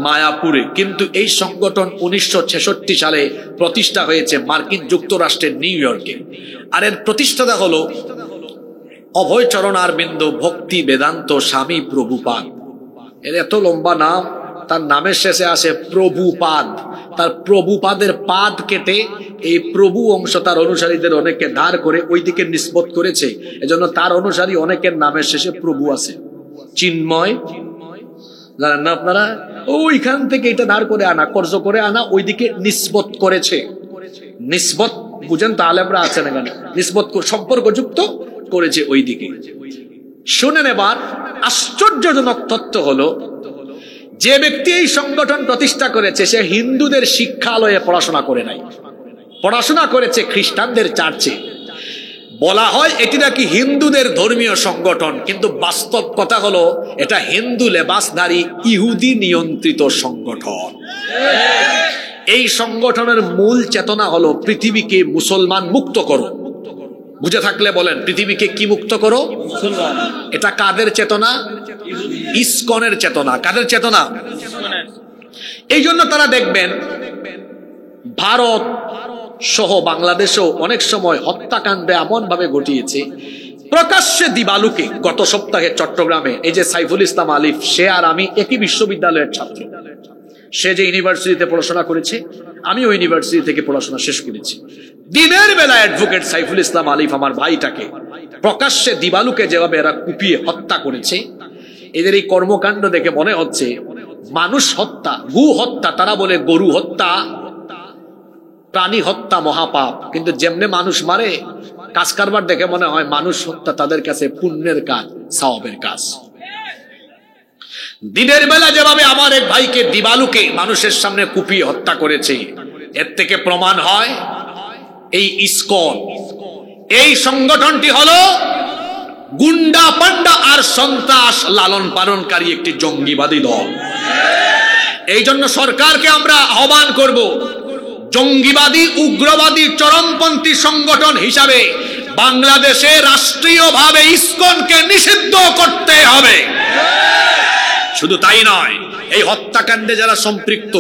Speaker 1: মায়াপুরে, কিন্তু এই সংগঠন 1966 সালে প্রতিষ্ঠা হয়েছে মার্কিন যুক্তরাষ্ট্রের নিউ ইয়র্কে। আর এর প্রতিষ্ঠাতা হলো অভয়চরণ অরবিন্দ ভক্তি বেদান্ত স্বামী প্রভুপাদ। এর এত লম্বা নাম, তার নামের শেষে আসে প্রভুপাদ। তার প্রভুপাদের পাদ কেটে এই প্রভু অংশ তার অনুসারীদের অনেকে ধার করে ওই দিকে নিসবত করেছে, এজন্য তার অনুসারী অনেকের নামের শেষে প্রভু আছে। চিন্ময় জানেন না আপনারা, ওইখান থেকে এটা ধার করে আনা, কর্জ করে আনা, ওইদিকে নিসবত করেছে। নিসবত বুঝেন তো, আলেমরা আছেন এখানে, নিসবত সম্পর্কযুক্ত করেছে ওই দিকে। শুনেন এবার আশ্চর্যজনক তথ্য হলো, যে ব্যক্তি এই সংগঠন প্রতিষ্ঠা করেছে সে হিন্দুদের শিক্ষালয়ে পড়াশোনা করে নাই, পড়াশোনা করেছে খ্রিস্টানদের চার্চে। বলা হয় এটি নাকি হিন্দুদের ধর্মীয় সংগঠন, কিন্তু বাস্তব কথা হলো এটা হিন্দু লেবাসধারী ইহুদি নিয়ন্ত্রিত সংগঠন। এই সংগঠনের মূল চেতনা হলো পৃথিবীকে মুসলমান মুক্ত করো। বুঝে থাকলে বলেন, পৃথিবীকে কি মুক্ত করো? এটা কাদের চেতনা? ইসকনের চেতনা। কাদের চেতনা? এই জন্য তারা দেখবেন ভারত সহ বাংলাদেশেও অনেক সময় হত্যাকাণ্ড এমন ভাবে ঘটিয়েছে, প্রকাশ্যে দিবালুকে। গত সপ্তাহে চট্টগ্রামে এই যে সাইফুল ইসলাম আলিফ, সে আর আমি একই বিশ্ববিদ্যালয়ের ছাত্র। সে যে ইউনিভার্সিটিতে পড়াশোনা করেছে, আমি ওই ইউনিভার্সিটি থেকে পড়াশোনা শেষ করেছি। দিনের বেলা অ্যাডভোকেট সাইফুল ইসলাম আলিফ আমার ভাইটাকে প্রকাশ্যে দিবালুকে যেভাবে এরা কুপিয়ে হত্যা করেছে, এদের এই কর্মকাণ্ড দেখে মনে হচ্ছে মানুষ হত্যা, গু হত্যা, তারা বলে গরু হত্যা, প্রাণী হত্যা মহাপাপ, কিন্তু যেমনে মানুষ মারে কাজ কারবার দেখে মনে হয় মানুষ হত্যা তাদের কাছে পুণ্যের কাজ, সওয়াবের কাজ। দিনের বেলা যেভাবে আমার এক ভাইকে দিবালুকে মানুষের সামনে কুপিয়ে হত্যা করেছে, এর থেকে প্রমাণ হয় এই ইসকন, এই সংগঠনটি হলো গুন্ডা পান্ডা আর সন্ত্রাস লালন পালনকারী একটি জঙ্গিবাদী দল। এই জন্য সরকারকে আমরা আহ্বান করব, জঙ্গিবাদী উগ্রবাদী চরমপন্থী সংগঠন হিসাবে বাংলাদেশে রাষ্ট্রীয়ভাবে ইসকনকে নিষিদ্ধ করতে হবে। শুধু তাই নয়, এই হত্যাকাণ্ডে যারা সম্পৃক্ত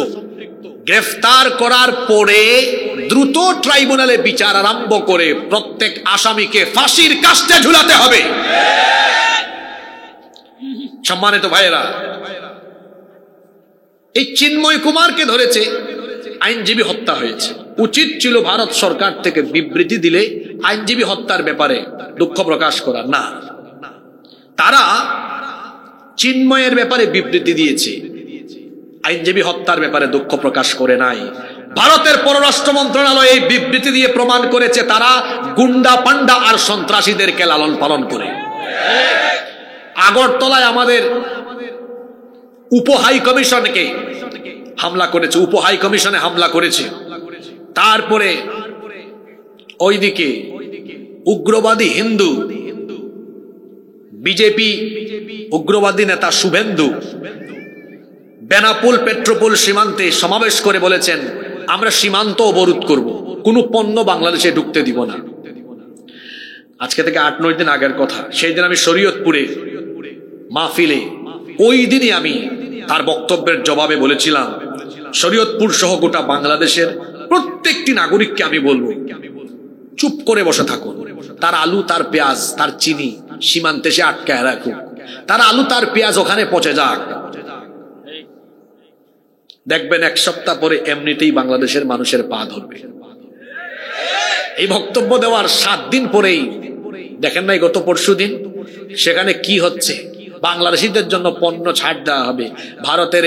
Speaker 1: গ্রেফতার করার পরে দ্রুত ট্রাইব্যুনালে বিচার আরম্ভ করে প্রত্যেক আসামিকে ফাঁসির কাস্টে ঝুলাতে হবে। সম্মানিত ভাইয়েরা, এই চিন্ময় কুমারকে ধরেছে, আইনজীবী হত্যা হয়েছে। উচিত ছিল ভারত সরকার থেকে বিবৃতি দিলে আইনজীবী হত্যার ব্যাপারে দুঃখ প্রকাশ করা, না, তারা চিন্ময়ের ব্যাপারে বিবৃতি দিয়েছে, আইনজীবী হত্যার ব্যাপারে দুঃখ প্রকাশ করে নাই। ভারতের পররাষ্ট্র মন্ত্রণালয় এই বিবৃতি দিয়ে প্রমাণ করেছে তারা গুন্ডা পান্ডা আর সন্ত্রাসীদেরকে লালন পালন করে। আগরতলায় আমাদের উপ হাই কমিশনকে হামলা করেছে, উপ হাই কমিশনে হামলা করেছে। তারপরে ওইদিকে উগ্রবাদী হিন্দু বিজেপি উগ্রবাদী নেতা শুভেন্দু বেনাপুল পেট্রোপোল সীমান্তে সমাবেশ করে বলেছেন, আমরা সীমান্ত অবরোধ করব, কোনো পণ্য বাংলাদেশে ঢুকতে দিব না। আজকে থেকে 8-9 দিন আগের কথা, সেই দিন আমি শরীয়তপুরে মাহফিলে, ওই দিনই আমি তার বক্তব্যের জবাবে বলেছিলাম, শরীয়তপুর সহ গোটা বাংলাদেশের প্রত্যেকটি নাগরিককে আমি বলবো, চুপ করে বসে থাকুন। তার আলু, তার পেঁয়াজ, তার চিনি সীমান্তে সে আটকায় রাখুক, তার আলু তার পেঁয়াজ ওখানে পচে যাক। দেখবেন 1 সপ্তাহ পরে এমনিতেই বাংলাদেশের মানুষের পা ধরবে। এই বক্তব্য দেওয়ার 7 দিন পরেই দেখেন নাই গত পরশুদিন সেখানে কি হচ্ছে, বাংলাদেশিদের জন্য পণ্য ছাড় দেওয়া হবে। ভারতের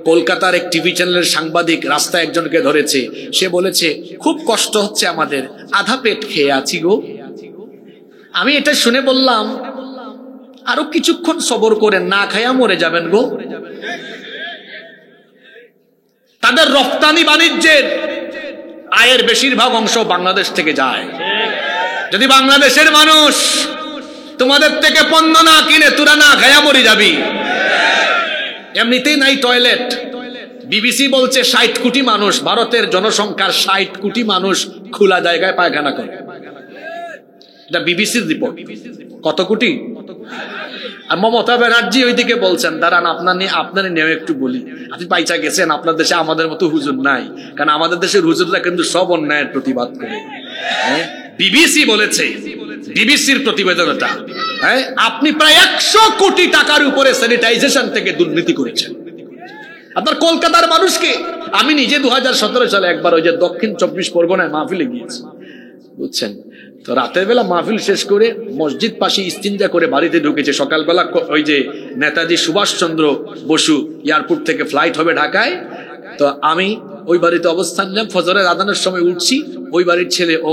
Speaker 1: কলকাতার এক টিভি চ্যানেলের সাংবাদিক রাস্তায় একজনকে ধরেছে, সে বলেছে খুব কষ্ট হচ্ছে আমাদের, আধা পেট খেয়ে আছি গো। আমি এটা শুনে বললাম, আরো কিছুক্ষণ সবর করেন, না খায়া মরে যাবেন গো। তাদের রপ্তানি বাণিজ্যের আয়ের বেশিরভাগ অংশ বাংলাদেশ থেকে যায়। যদি বাংলাদেশের মানুষ তোমাদের থেকে পণ্য না কিনে তোরা না খায়া মরে যাবি। এমনিতেই নাই টয়লেট, বিবিসি বলছে 60 কোটি মানুষ, ভারতের জনসংখ্যার 60 কোটি মানুষ খোলা জায়গায় পায়খানা করে। এটা বিবিসির রিপোর্ট। কত কোটি? আর মমতা ব্যানার্জি ওইদিকে বলছেন, দাঁড়ান আপনার নিয়ে একটু বলি, আপনি পাইচা গেছেন, আপনার দেশে আমাদের মতো হুজুর নাই, কারণ আমাদের দেশের হুজুররা কিন্তু সব অন্যায়ের প্রতিবাদ করে। বিবিসি বলেছে, বিবিসির প্রতিবেদন এটা। আপনি প্রায় 100 কোটি টাকার উপরে স্যানিটাইজেশন থেকে দুর্নীতি করেছেন। আপনার কলকাতার মানুষকে, আমি নিজে 2017 সালে একবার ওই যে দক্ষিণ 24 পরগনায় মাহফিলে গিয়েছি, বুঝছেন তো, রাতের বেলা মাহফিল শেষ করে মসজিদ পাশে ইস্তিনজা করে বাড়িতে ঢুকেছে। সকালবেলা ওই যে নেতাজি সুভাষচন্দ্র বসু এয়ারপোর্ট থেকে ফ্লাইট হবে ঢাকায়, তো আমি ওই বাড়িতে অবস্থান নিলাম। ফজরের আজানের সময় উঠছি, ওই বাড়ির ছেলে ও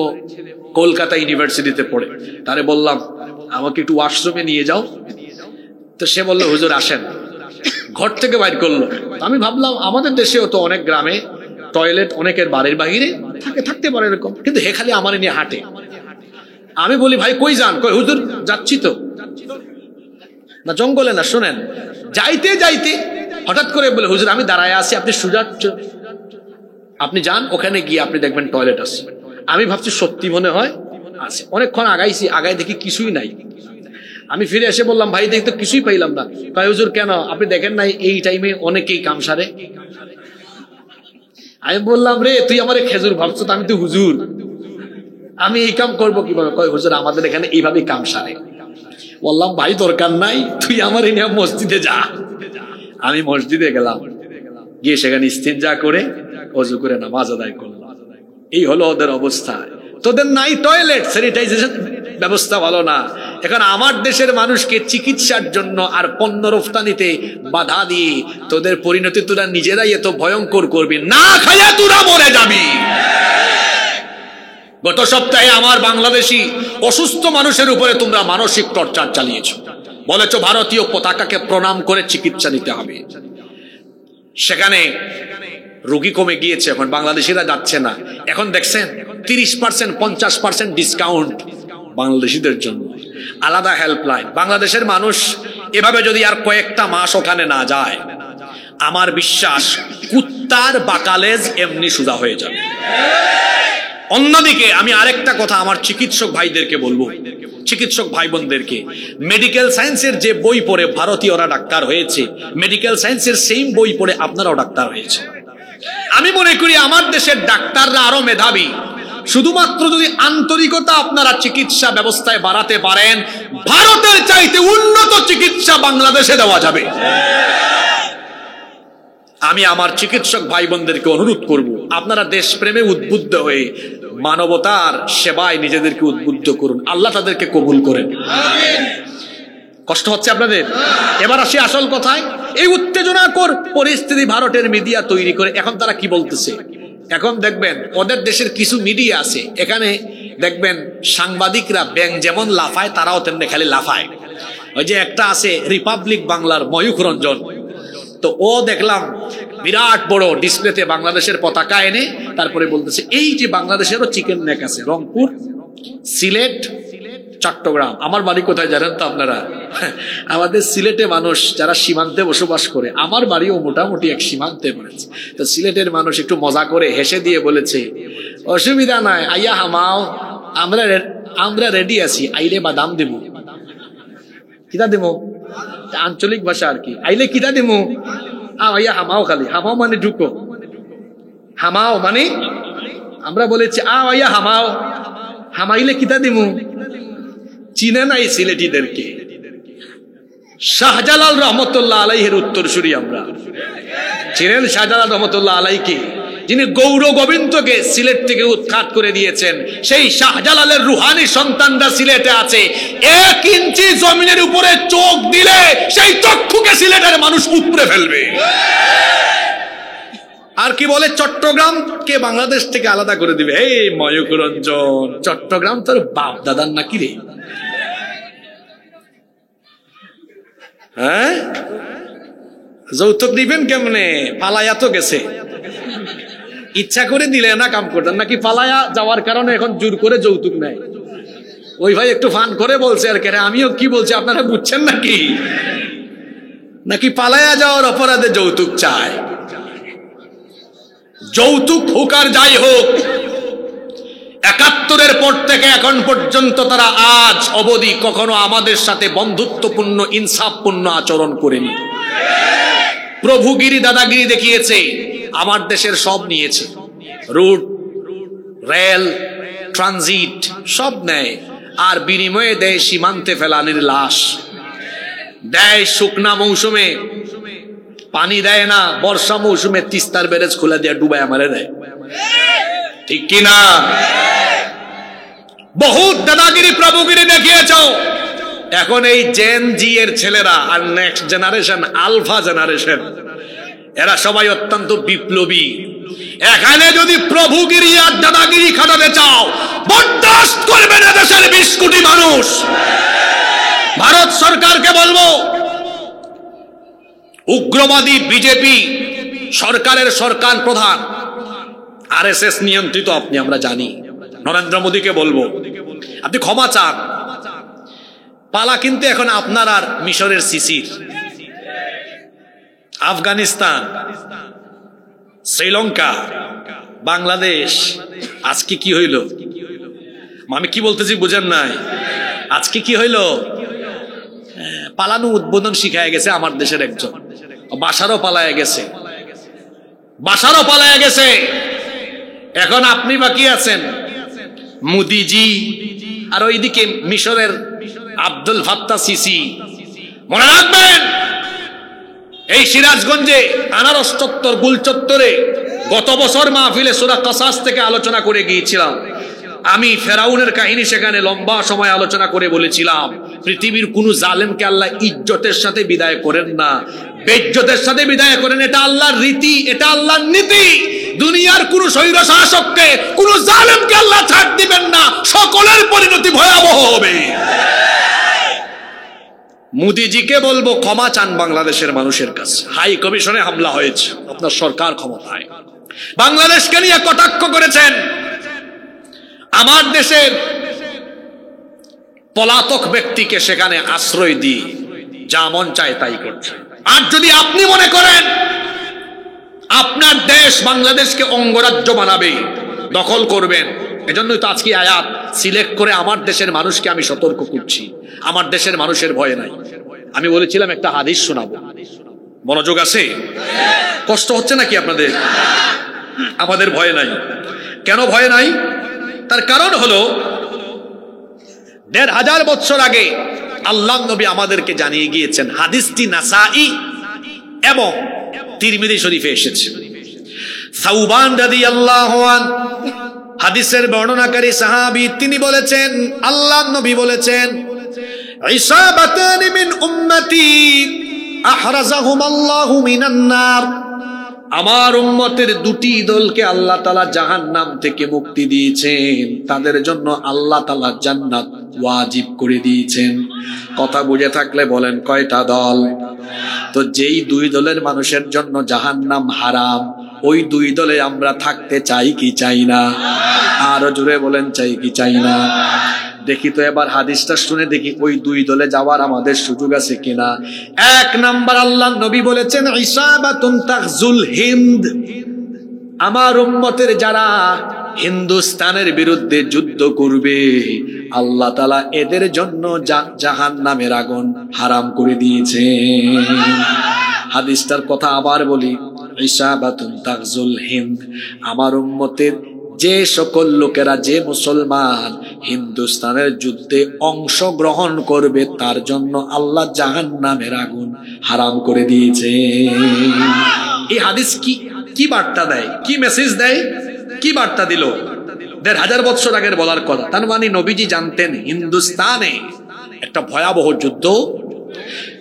Speaker 1: কলকাতা ইউনিভার্সিটিতে পড়ে, তারে বললাম আমাকে একটু ওয়াশরুমে নিয়ে যাও। তো সে বললো হুজুর আসেন, ঘর থেকে বাইর করলো। আমি ভাবলাম আমাদের দেশেও তো অনেক গ্রামে টয়লেট অনেকের বাড়ির বাহিরে থাকতে পারে এরকম, কিন্তু হে খালি আমার নিয়ে হাঁটে। আমি বলি ভাই কই যান? কই হুজুর যাচ্ছি তো। না জঙ্গলে না, শোনেন, যাইতে যাইতে হঠাৎ করে বলে হুজুর আমি দাঁড়ায় আছি, আপনি সুজাচ্ছ, আপনি যান ওখানে গিয়ে আপনি দেখবেন টয়লেট আছে। আমি ভাবছি সত্যি মনে হয় আছে। অনেকক্ষণ আগাইছি, আগায় দেখি কিছুই নাই। আমি ফিরে এসে বললাম ভাই দেখি তো কিছুই পাইলাম না। কয় হুজুর কেন, আপনি দেখেন নাই এই টাইমে অনেকেই কাম সারে? আমি বললাম রে তুই আমারে খেজুর ভাবছো, আমি তো হুজুর, আমি এই কাম করবো কিভাবে? কয় হুজুর আমাদের এখানে এইভাবেই কাম সারে। বললাম ভাই দরকার নাই, তুই আমার নিয়ে মসজিদে যা। আমি মসজিদে গেলাম, গিয়ে সেখানে ইস্তিনজা করে ওযু করে নামাজ আদায় করলাম। এই হলো ওদের অবস্থা। তোদের নাই টয়লেট, স্যানিটাইজেশন ব্যবস্থা ভালো না। এখন আমার দেশের মানুষকে চিকিৎসার জন্য আর পণ্য রফতানিতে বাধা দিয়ে তোদের পরিণতি তোরা নিজেরাই এত ভয়ঙ্কর করবি, না খাইয়া তোরা মরে যাবি। গত সপ্তাহে আমার বাংলাদেশি অসুস্থ মানুষের উপরে তোমরা মানসিক টর্চার চালিয়েছো, বলেছো ভারতীয় পতাকাকে প্রণাম করে চিকিৎসা নিতে হবে। সেখানে রোগী কমে গিয়েছে, এখন বাংলাদেশিরা যাচ্ছে না। এখন দেখছেন 30% 50% ডিসকাউন্ট বাংলাদেশিদের জন্য, আলাদা হেল্পলাইন। বাংলাদেশের মানুষ এভাবে যদি আর কয়েকটা মাস ওখানে না যায়, আমার বিশ্বাস কুত্তার বাকালেজ এমনি সোজা হয়ে যাবে। অন্যদিকে আমি আরেকটা কথা আমার চিকিৎসক ভাইদেরকে বলবো, চিকিৎসক ভাই বোনদেরকে, মেডিকেল সায়েন্সের যে বই পড়ে ভারতীয়রা ডাক্তার হয়েছে, মেডিকেল সায়েন্সের সেম বই পড়ে আপনারাও ডাক্তার হয়েছে। আমি মনে করি আমার দেশের ডাক্তাররা আরো মেধাবী। শুধুমাত্র যদি আন্তরিকতা আপনারা চিকিৎসা ব্যবস্থায় বাড়াতে পারেন, ভারতের চাইতে উন্নত চিকিৎসা বাংলাদেশে দেওয়া যাবে। আমি আমার চিকিৎসক ভাই বোনদেরকে অনুরোধ করব, আপনারা দেশপ্রেমে উদ্বুদ্ধ হয়ে মানবতার সেবায় নিজেদেরকে উদ্বুদ্ধ করুন। আল্লাহ তাদেরকে কবুল করেন। কষ্ট হচ্ছে আপনাদের? এবার আসি আসল কথায়। এই উত্তেজনাকর পরিস্থিতি ভারতের মিডিয়া তৈরি করে এখন তারা কি বলতেছে? এখন দেখবেন ওদের দেশের কিছু মিডিয়া আছে, এখানে দেখবেন সাংবাদিকরা ব্যাং যেমন লাফায় তারাও তেমনি খালি লাফায়। ওই যে একটা আছে রিপাবলিক বাংলার ময়ূখ রঞ্জন, তো ও দেখলাম বিরাট বড় ডিসপ্লেতে বাংলাদেশের পতাকা এনে তারপরে বলতেছে এই যে বাংলাদেশেরও চিকেন নেক আছে, রংপুর, সিলেট, চট্টগ্রাম। আমার বাড়ি কোথায় জানেন তো আপনারা? আমাদের সিলেটে মানুষ যারা সীমান্তে বসবাস করে, আমার বাড়িও মোটামুটি এক সীমান্তে পড়েছে। তো সিলেটের মানুষ একটু মজা করে হেসে দিয়ে বলেছে অসুবিধা নাই, আইয়া হামাও, আমরা রেডি আছি, আইলে বাদাম দেব। কিতা দেব? আঞ্চলিক ভাষা আর কি। আইলে কিতা দেব? আইয়া হামাও, খালি হামাও মানে ঢুকো, হামাও মানে আমরা বলেছি আইয়া হামাও, হামাইলে কিতা দেব? চিনে নাই সিলেটিদেরকে। শাহজালাল রহমতুল্লাহ আলাইহির উত্তরসূরি আমরা। চিনেন শাহজালাল রহমতুল্লাহ আলাইকে, যিনি গৌর গোবিন্দকে সিলেট থেকে উৎখাত করে দিয়েছেন? সেই শাহজালালের রুহানি সন্তানরা সিলেটে আছে। 1 ইঞ্চি জমিনের উপরে চোখ দিলে সেই চক্ষুকে সিলেটের মানুষ উপড়ে ফেলবে। আর কি বলে চট্টগ্রাম কে বাংলাদেশ থেকে আলাদা করে দিবে। এই ময়ূখ রঞ্জন, চট্টগ্রাম তোর বাপ দাদার নাকি রে? হ্যাঁ, যৌতুক দিবেন কেমনে? পালায়া তো গেছে, ইচ্ছা করে দিলে না কাম করতেন নাকি? পালায়া যাওয়ার কারণে এখন জোর করে যৌতুক নেয়। ওই ভাই একটু ফান করে বলছে আর কেন, আমিও কি বলছি আপনারা বুঝছেন নাকি? নাকি পালায়া যাওয়ার অপরাধে যৌতুক চায়? যৌতুক হোক আর যাই হোক, ৭১-এর পর থেকে এখন পর্যন্ত তারা আজ অবধি কখনো আমাদের সাথে বন্ধুত্বপূর্ণ ইনসাফপূর্ণ আচরণ করেনি। প্রভুগিরি দাদাগিরি দেখিয়েছে, আমার দেশের সব নিয়েছে, রুট, রেল, ট্রানজিট সব নেয়, আর বিনিময়ে দেয় সীমান্তে ফেলানির লাশ, দেয় শুকনা মৌসুমে পানি দেয় না, বর্ষা মৌসুমে তিস্তার ব্যারেজ খুলে দিয়ে ডুবায় আমারে দেয়, ঠিক কিনা? বহুত দাদাগিরি প্রভুগিরি দেখিয়েছ। এখন এই জেন জি এর ছেলেরা আর নেক্সট জেনারেশন, আলফা জেনারেশন, এরা সবাই অত্যন্ত বিপ্লবী। এখানে যদি প্রভুগিরি আর দাদাগিরি খাটাতে চাও, বরদাস্ত করবে না দেশের ২০ কোটি মানুষ। ভারত সরকারকে বলবো, উগ্রবাদী বিজেপি সরকারের সরকার প্রধান, আরএসএস নিয়ন্ত্রিত, আপনি আমরা জানি। নরেন্দ্র মোদীকে বলবো, আপনি ক্ষমা চান। পালা কিন্তু এখন আপনার আর মিশরের সিসির। আফগানিস্তান, শ্রীলঙ্কা, বাংলাদেশ, আজকে কি হইল? আমি কি বলতেছি বুঝেন নাই? আজকে কি হইল? পালানো উদ্বোধন শিখায় গেছে আমার দেশের একজন, বাসারও পালায় গেছে, বাসারও পালায় গেছে। এখন আপনি বাকি আছেন, মোদিজি, আর ওইদিকে মিশরের আব্দুল ফাত্তাহ সিসি। মনে রাখবেন, এই সিরাজগঞ্জে আনারস চত্বর, গুল চত্বরে গত বছর মাহফিলে সূরা কাসাস থেকে আলোচনা করে গিয়েছিলাম। আমি ফেরাউনের কাহিনী সেখানে লম্বা সময় আলোচনা করে বলেছিলাম, পৃথিবীর কোন জালেমকে আল্লাহ ইজ্জতের সাথে বিদায় করেন না, বেইজ্জতের সাথে বিদায় করেন। এটা আল্লাহর রীতি, এটা আল্লাহর নীতি। দুনিয়ার কোন স্বৈর শাসককে, কোন জালেমকে আল্লাহ ছাড় দিবেন না, সকলের পরিণতি ভয়াবহ হবে। মোদিজিকে বলবো, ক্ষমা চান বাংলাদেশের মানুষের কাছে। হাই কমিশনে হামলা হয়েছে, আপনার সরকার ক্ষমতায়, বাংলাদেশকে নিয়ে কটাক্ষ করেছেন। আমার দেশের পলাতক ব্যক্তিকে সেখানে আশ্রয় দিয়ে যা মন চায় তাই করছে। আর যদি আপনি মনে করেন আপনার দেশ বাংলাদেশকে অঙ্গরাজ্য বানাবে, দখল করবেন, এজন্যই তো আজকে আয়াত সিলেক্ট করে আমার দেশের মানুষকে আমি সতর্ক করছি। আমার দেশের মানুষের ভয় নাই। আমি বলেছিলাম একটা হাদিস শোনাবো, মনোযোগ আছে? কষ্ট হচ্ছে নাকি আপনাদের? আমাদের ভয় নাই। কেন ভয় নাই? তার কারণ হলো, ১৫০০ বছর আগে আল্লাহ নবী আমাদেরকে জানিয়ে গিয়েছেন, হাদিসটি নাসাই এবং তিরমিজি শরীফে এসেছে। সাউবান রাদিয়াল্লাহু আনহু হাদিসের বর্ণনাকারী সাহাবী, তিনি বলেছেন, আল্লাহ নবী বলেছেন, ইসাবাতান মিন উম্মতি আহরাজাহুমাল্লাহু মিনান নার। আমার উম্মতের দুটি দলকে আল্লাহ তাআলা জাহান্নাম থেকে মুক্তি দিয়েছেন, তাদের জন্য আল্লাহ তাআলা জান্নাত ওয়াজিব করে দিয়েছেন। কথা বুঝে থাকলে বলেন কয়টা দল? তো যেই দুই দলের মানুষের জন্য জাহান্নাম হারাম, ওই দুই দলে আমরা থাকতে চাই কি চাই না? আরো জোরে বলেন, চাই কি চাই না? দেখি তো এবার হাদিসটা শুনে দেখি ওই দুই দলে যাওয়ার আমাদের সুযোগ আছে কিনা। ১ নাম্বার, আল্লাহ নবী বলেছেন, ইসাবাতুন তাগজুল হিন্দ। আমার উম্মতের যারা হিন্দুস্তানের বিরুদ্ধে যুদ্ধ করবে, আল্লাহ তাআলা এদের জন্য জাহান্নামের আগুন হারাম করে দিয়েছেন। হাদিসটার কথা আবার বলি, ইসাবাতুন তাগজুল হিন্দ। আমার উম্মতের যে সকল লোকেরা, যে মুসলমান হিন্দুস্তানের যুদ্ধে অংশগ্রহণ করবে, তার জন্য আল্লাহ জাহান্নামের আগুন হারাম করে দিয়েছে। এই হাদিস কি বার্তা দেয়, কি মেসেজ দেয়, কি বার্তা দিল? ১৫০০ বছর আগের বলার কথা। তার মানে নবীজি জানতেন হিন্দুস্তানে একটা ভয়াবহ যুদ্ধ।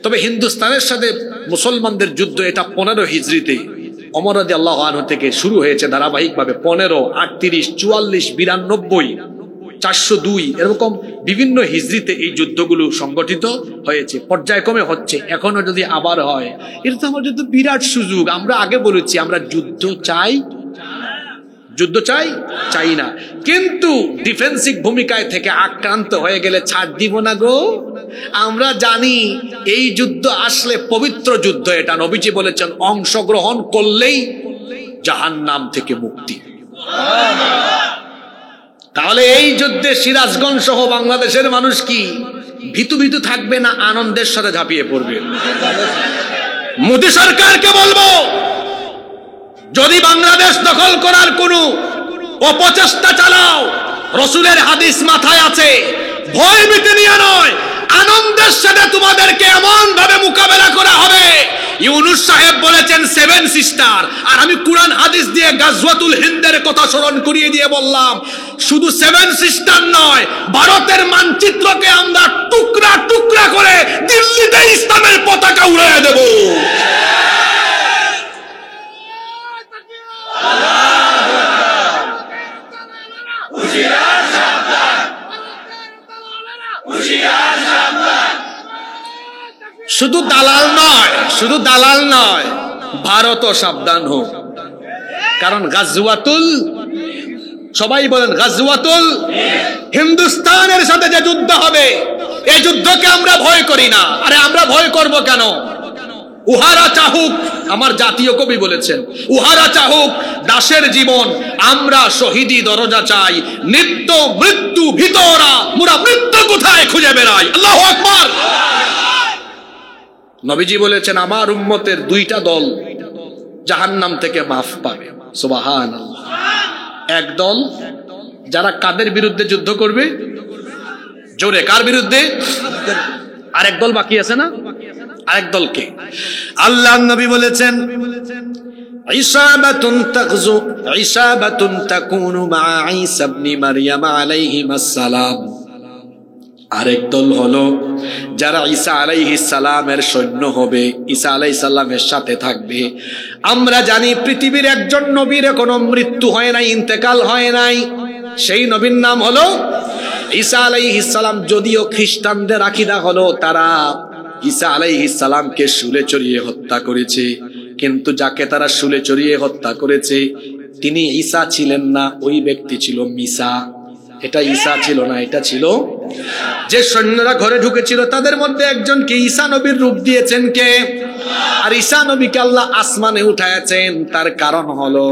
Speaker 1: তবে হিন্দুস্তানের সাথে মুসলমানদের যুদ্ধ এটা ১৫ হিজরিতে ওমর রাদিয়াল্লাহু আনহু থেকে শুরু হয়েছে ধারাবাহিকভাবে। ১৫, ৩৮, ৪৪, ৯২, ৪০২ এরকম বিভিন্ন হিজরিতে এই যুদ্ধগুলো সংগঠিত হয়েছে, পর্যায়ক্রমে হচ্ছে। এখনো যদি আবার হয়, এটা তো আমার জন্য বিরাট সুযোগ। আমরা আগে বলেছি, আমরা যুদ্ধ চাই, যুদ্ধ চাই, চাই না, কিন্তু ডিফেন্সিভ ভূমিকায় থেকে আক্রান্ত হয়ে গেলে ছাড় দিব না গো। আমরা জানি এই যুদ্ধ আসলে পবিত্র যুদ্ধ, এটা নবীজি বলেছেন, অংশগ্রহণ করলেই জাহান্নাম থেকে মুক্তি। তাহলে এই যুদ্ধে সিরাজগঞ্জ সহ বাংলাদেশের মানুষ কি ভীতু ভীতু থাকবে না আনন্দের সাথে ঝাঁপিয়ে পড়বে? মোদী সরকারকে বলবো, যদি বাংলাদেশ দখল করার কোনো অপচেষ্টা চালাও, রসুলের হাদিস মাথায় আছে, ভয় ভীতি নিয়ে নয়, আনন্দের সাথে তোমাদেরকে এমন ভাবে মোকাবেলা করা হবে। ইউনূস সাহেব বলেছেন 7 সিস্টার, আর আমি কুরআন হাদিস দিয়ে গাজওয়াতুল হিন্দের কথা স্মরণ করিয়ে দিয়ে বললাম, শুধু 7 সিস্টার নয়, ভারতের মানচিত্রকে আমরা টুকরা টুকরা করে দিল্লিতে ইসলামের পতাকা উড়িয়ে দেব। শুধু দালাল নয়, ভারতও সাবধান হোক। কারণ গাজওয়াতুল, সবাই বলেন গাজওয়াতুল হিন্দুস্তানের সাথে যে যুদ্ধ হবে, এই যুদ্ধকে আমরা ভয় করি না। আরে আমরা ভয় করব কেন? উহারা চাহুক, আমার জাতীয় কবি বলেছেন, উহারা চাহুক দাসের জীবন, আমরা শহীদি দরজা চাই, নিত্য মৃত্যু ভিতরা, মুরা মৃত্যু কোথায় খুঁজে বেড়াই। আল্লাহু আকবার। নবীজি বলেছেন, আমার উম্মতের 2টা দল জাহান্নাম থেকে মাফ পাবে। সুবহানাল্লাহ। এক দল যারা কাদের বিরুদ্ধে যুদ্ধ করবে? জোরে, কার বিরুদ্ধে? আরেক দল বাকি আছে না? আরেক দলকে আল্লাহর নবী বলেছেন, ইসাবাতুন তাকুনু মা ঈসা ইবনে মারইয়াম আলাইহিস সালাম। আরেক দল হলো যারা ঈসা আলাইহিস সালামের সৈন্য হবে, ঈসা আলাইহিস সালামের সাথে থাকবে। আমরা জানি পৃথিবীর একজন নবীর এখনো মৃত্যু হয় নাই, ইন্তেকাল হয় নাই, সেই নবীর নাম হলো ঈসা আলাইহিস সালাম। যদিও খ্রিস্টানদের আকীদা হলো তারা ঈসা আলাইহিস সালামকে শুলে চড়িয়ে হত্যা করেছে, কিন্তু যাকে তারা শুলে চড়িয়ে হত্যা করেছে তিনি ঈসা ছিলেন না, ওই ব্যক্তি ছিল মিসা। এটা ঈসা ছিল না, এটা ছিল যে সৈন্যরা ঘরে ঢুকেছিল তাদের মধ্যে একজনকে ঈসা নবীর রূপ দিয়েছেন কে? আর ঈসা নবীকে আল্লাহ আসমানে উঠাইছেন। তার কারণ হলো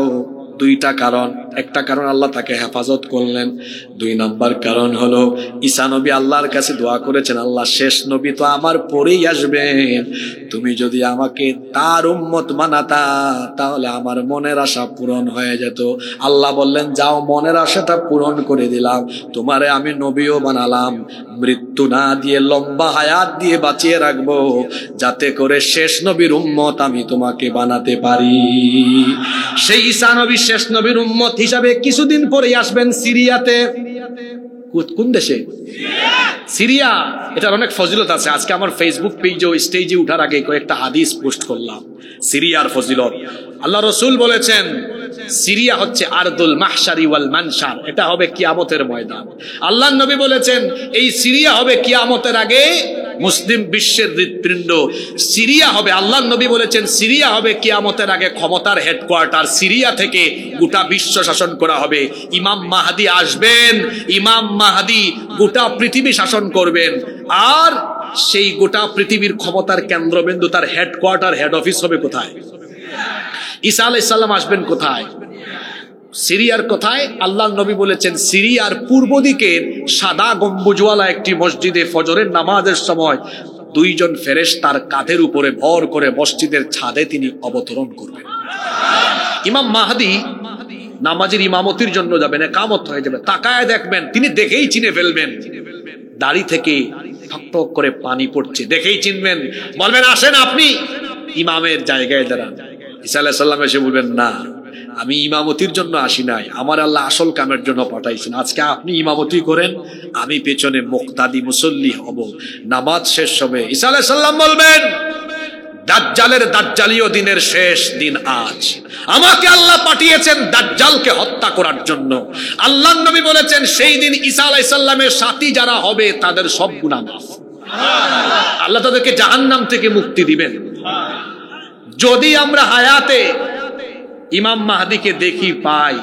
Speaker 1: 2টা কারণ। একটা কারণ আল্লাহ তাকে হেফাজত করলেন, 2 নম্বর কারণ হলো ঈসা নবী আল্লাহর কাছে দোয়া করেছেন, আল্লাহ শেষ নবী তো আমার পরেই আসবেন, তুমি যদি আমাকে তার উম্মত বানাতা তাহলে আমার মনের আশা পূরণ হয়ে যেত। আল্লাহ বললেন, যাও, মনের আশাটা পূরণ করে দিলাম, তোমারে আমি নবীও বানালাম, মৃত্যু না দিয়ে লম্বা হায়াত দিয়ে বাঁচিয়ে রাখবো, যাতে করে শেষ নবীর উম্মত আমি তোমাকে বানাতে পারি। সেই ঈসা নবী শেষ নবীর উম্মত হিসাবে কিছুদিন পরেই আসবেন সিরিয়াতে। কোন দেশে? সিরিয়া। এটার অনেক ফজিলত আছে। আজকে আমার ফেসবুক পেজে স্টেজে উঠার আগে কয়েকটা হাদিস পোস্ট করলাম সিরিয়ার ফজিলত। আল্লাহ রাসূল বলেছেন, সিরিয়া হচ্ছে আরদুল মাহশারি ওয়াল মানশার, এটা হবে কিয়ামতের ময়দান। আল্লাহর নবী বলেছেন, এই সিরিয়া হবে কিয়ামতের আগে মুসলিম বিশ্বের হৃৎপিণ্ড। সিরিয়া হবে, আল্লাহর নবী বলেছেন, সিরিয়া হবে কিয়ামতের আগে ক্ষমতার হেডকোয়ার্টার। সিরিয়া থেকে গোটা বিশ্ব শাসন করা হবে। ইমাম মাহদি আসবেন, ইমাম মাহদি গোটা পৃথিবী শাসন করবেন, আর সেই গোটা পৃথিবীর ক্ষমতার কেন্দ্রবিন্দু, তার হেডকোয়ার্টার, হেড অফিস হবে কোথায়? ঈসা আলাইহিস সালাম আসবেন কোথায়? সিরিয়ার কোথায়? আল্লাহর নবী বলেছেন, সিরিয়ার পূর্ব দিকের সাদা গম্বুজওয়ালা একটি মসজিদে ফজরের নামাজের সময় 2 জন ফেরেশতার কাঁধের উপরে ভর করে মসজিদের ছাদে তিনি অবতরণ করবেন। ইমাম মাহদি নামাজের ইমামতির জন্য যাবেন, ইকামত হয়ে যাবে, তাকায় দেখবেন, তিনি দেখেই চিনে ফেলবেন, দাড়ি থেকে ঠক ঠক করে পানি পড়ছে, দেখেই চিনবেন, বলবেন, আসেন আপনি ইমামের জায়গায় দাঁড়ান। ঈসা আলাইহিস সালাম এসে বলবেন, না, আমি ইমামতির জন্য আসি নাই, আমার আল্লাহ আসল কামের জন্য পাঠাইছেন, আজকে আপনি ইমামতি করেন, আমি পেছনে মুক্তাদি মুসল্লি হব, নামাজ শেষ হবে। ঈসা আলাইহিস সালাম বলবেন, দাজ্জালের দাজ্জালীয় দিনের শেষ দিন আজ, আমাকে আল্লাহ পাঠিয়েছেন দাজ্জালকে হত্যা করার জন্য। আল্লাহর নবী বলেছেন, সেই দিন ঈসা আলাইহিস সালামের সাথী যারা হবে তাদের সব গুনাহ মাফ, আল্লাহ তাদেরকে জাহান্নাম থেকে মুক্তি দিবেন। যদি আমরা হায়াতে ইমাম মাহদিকে দেখি পাই,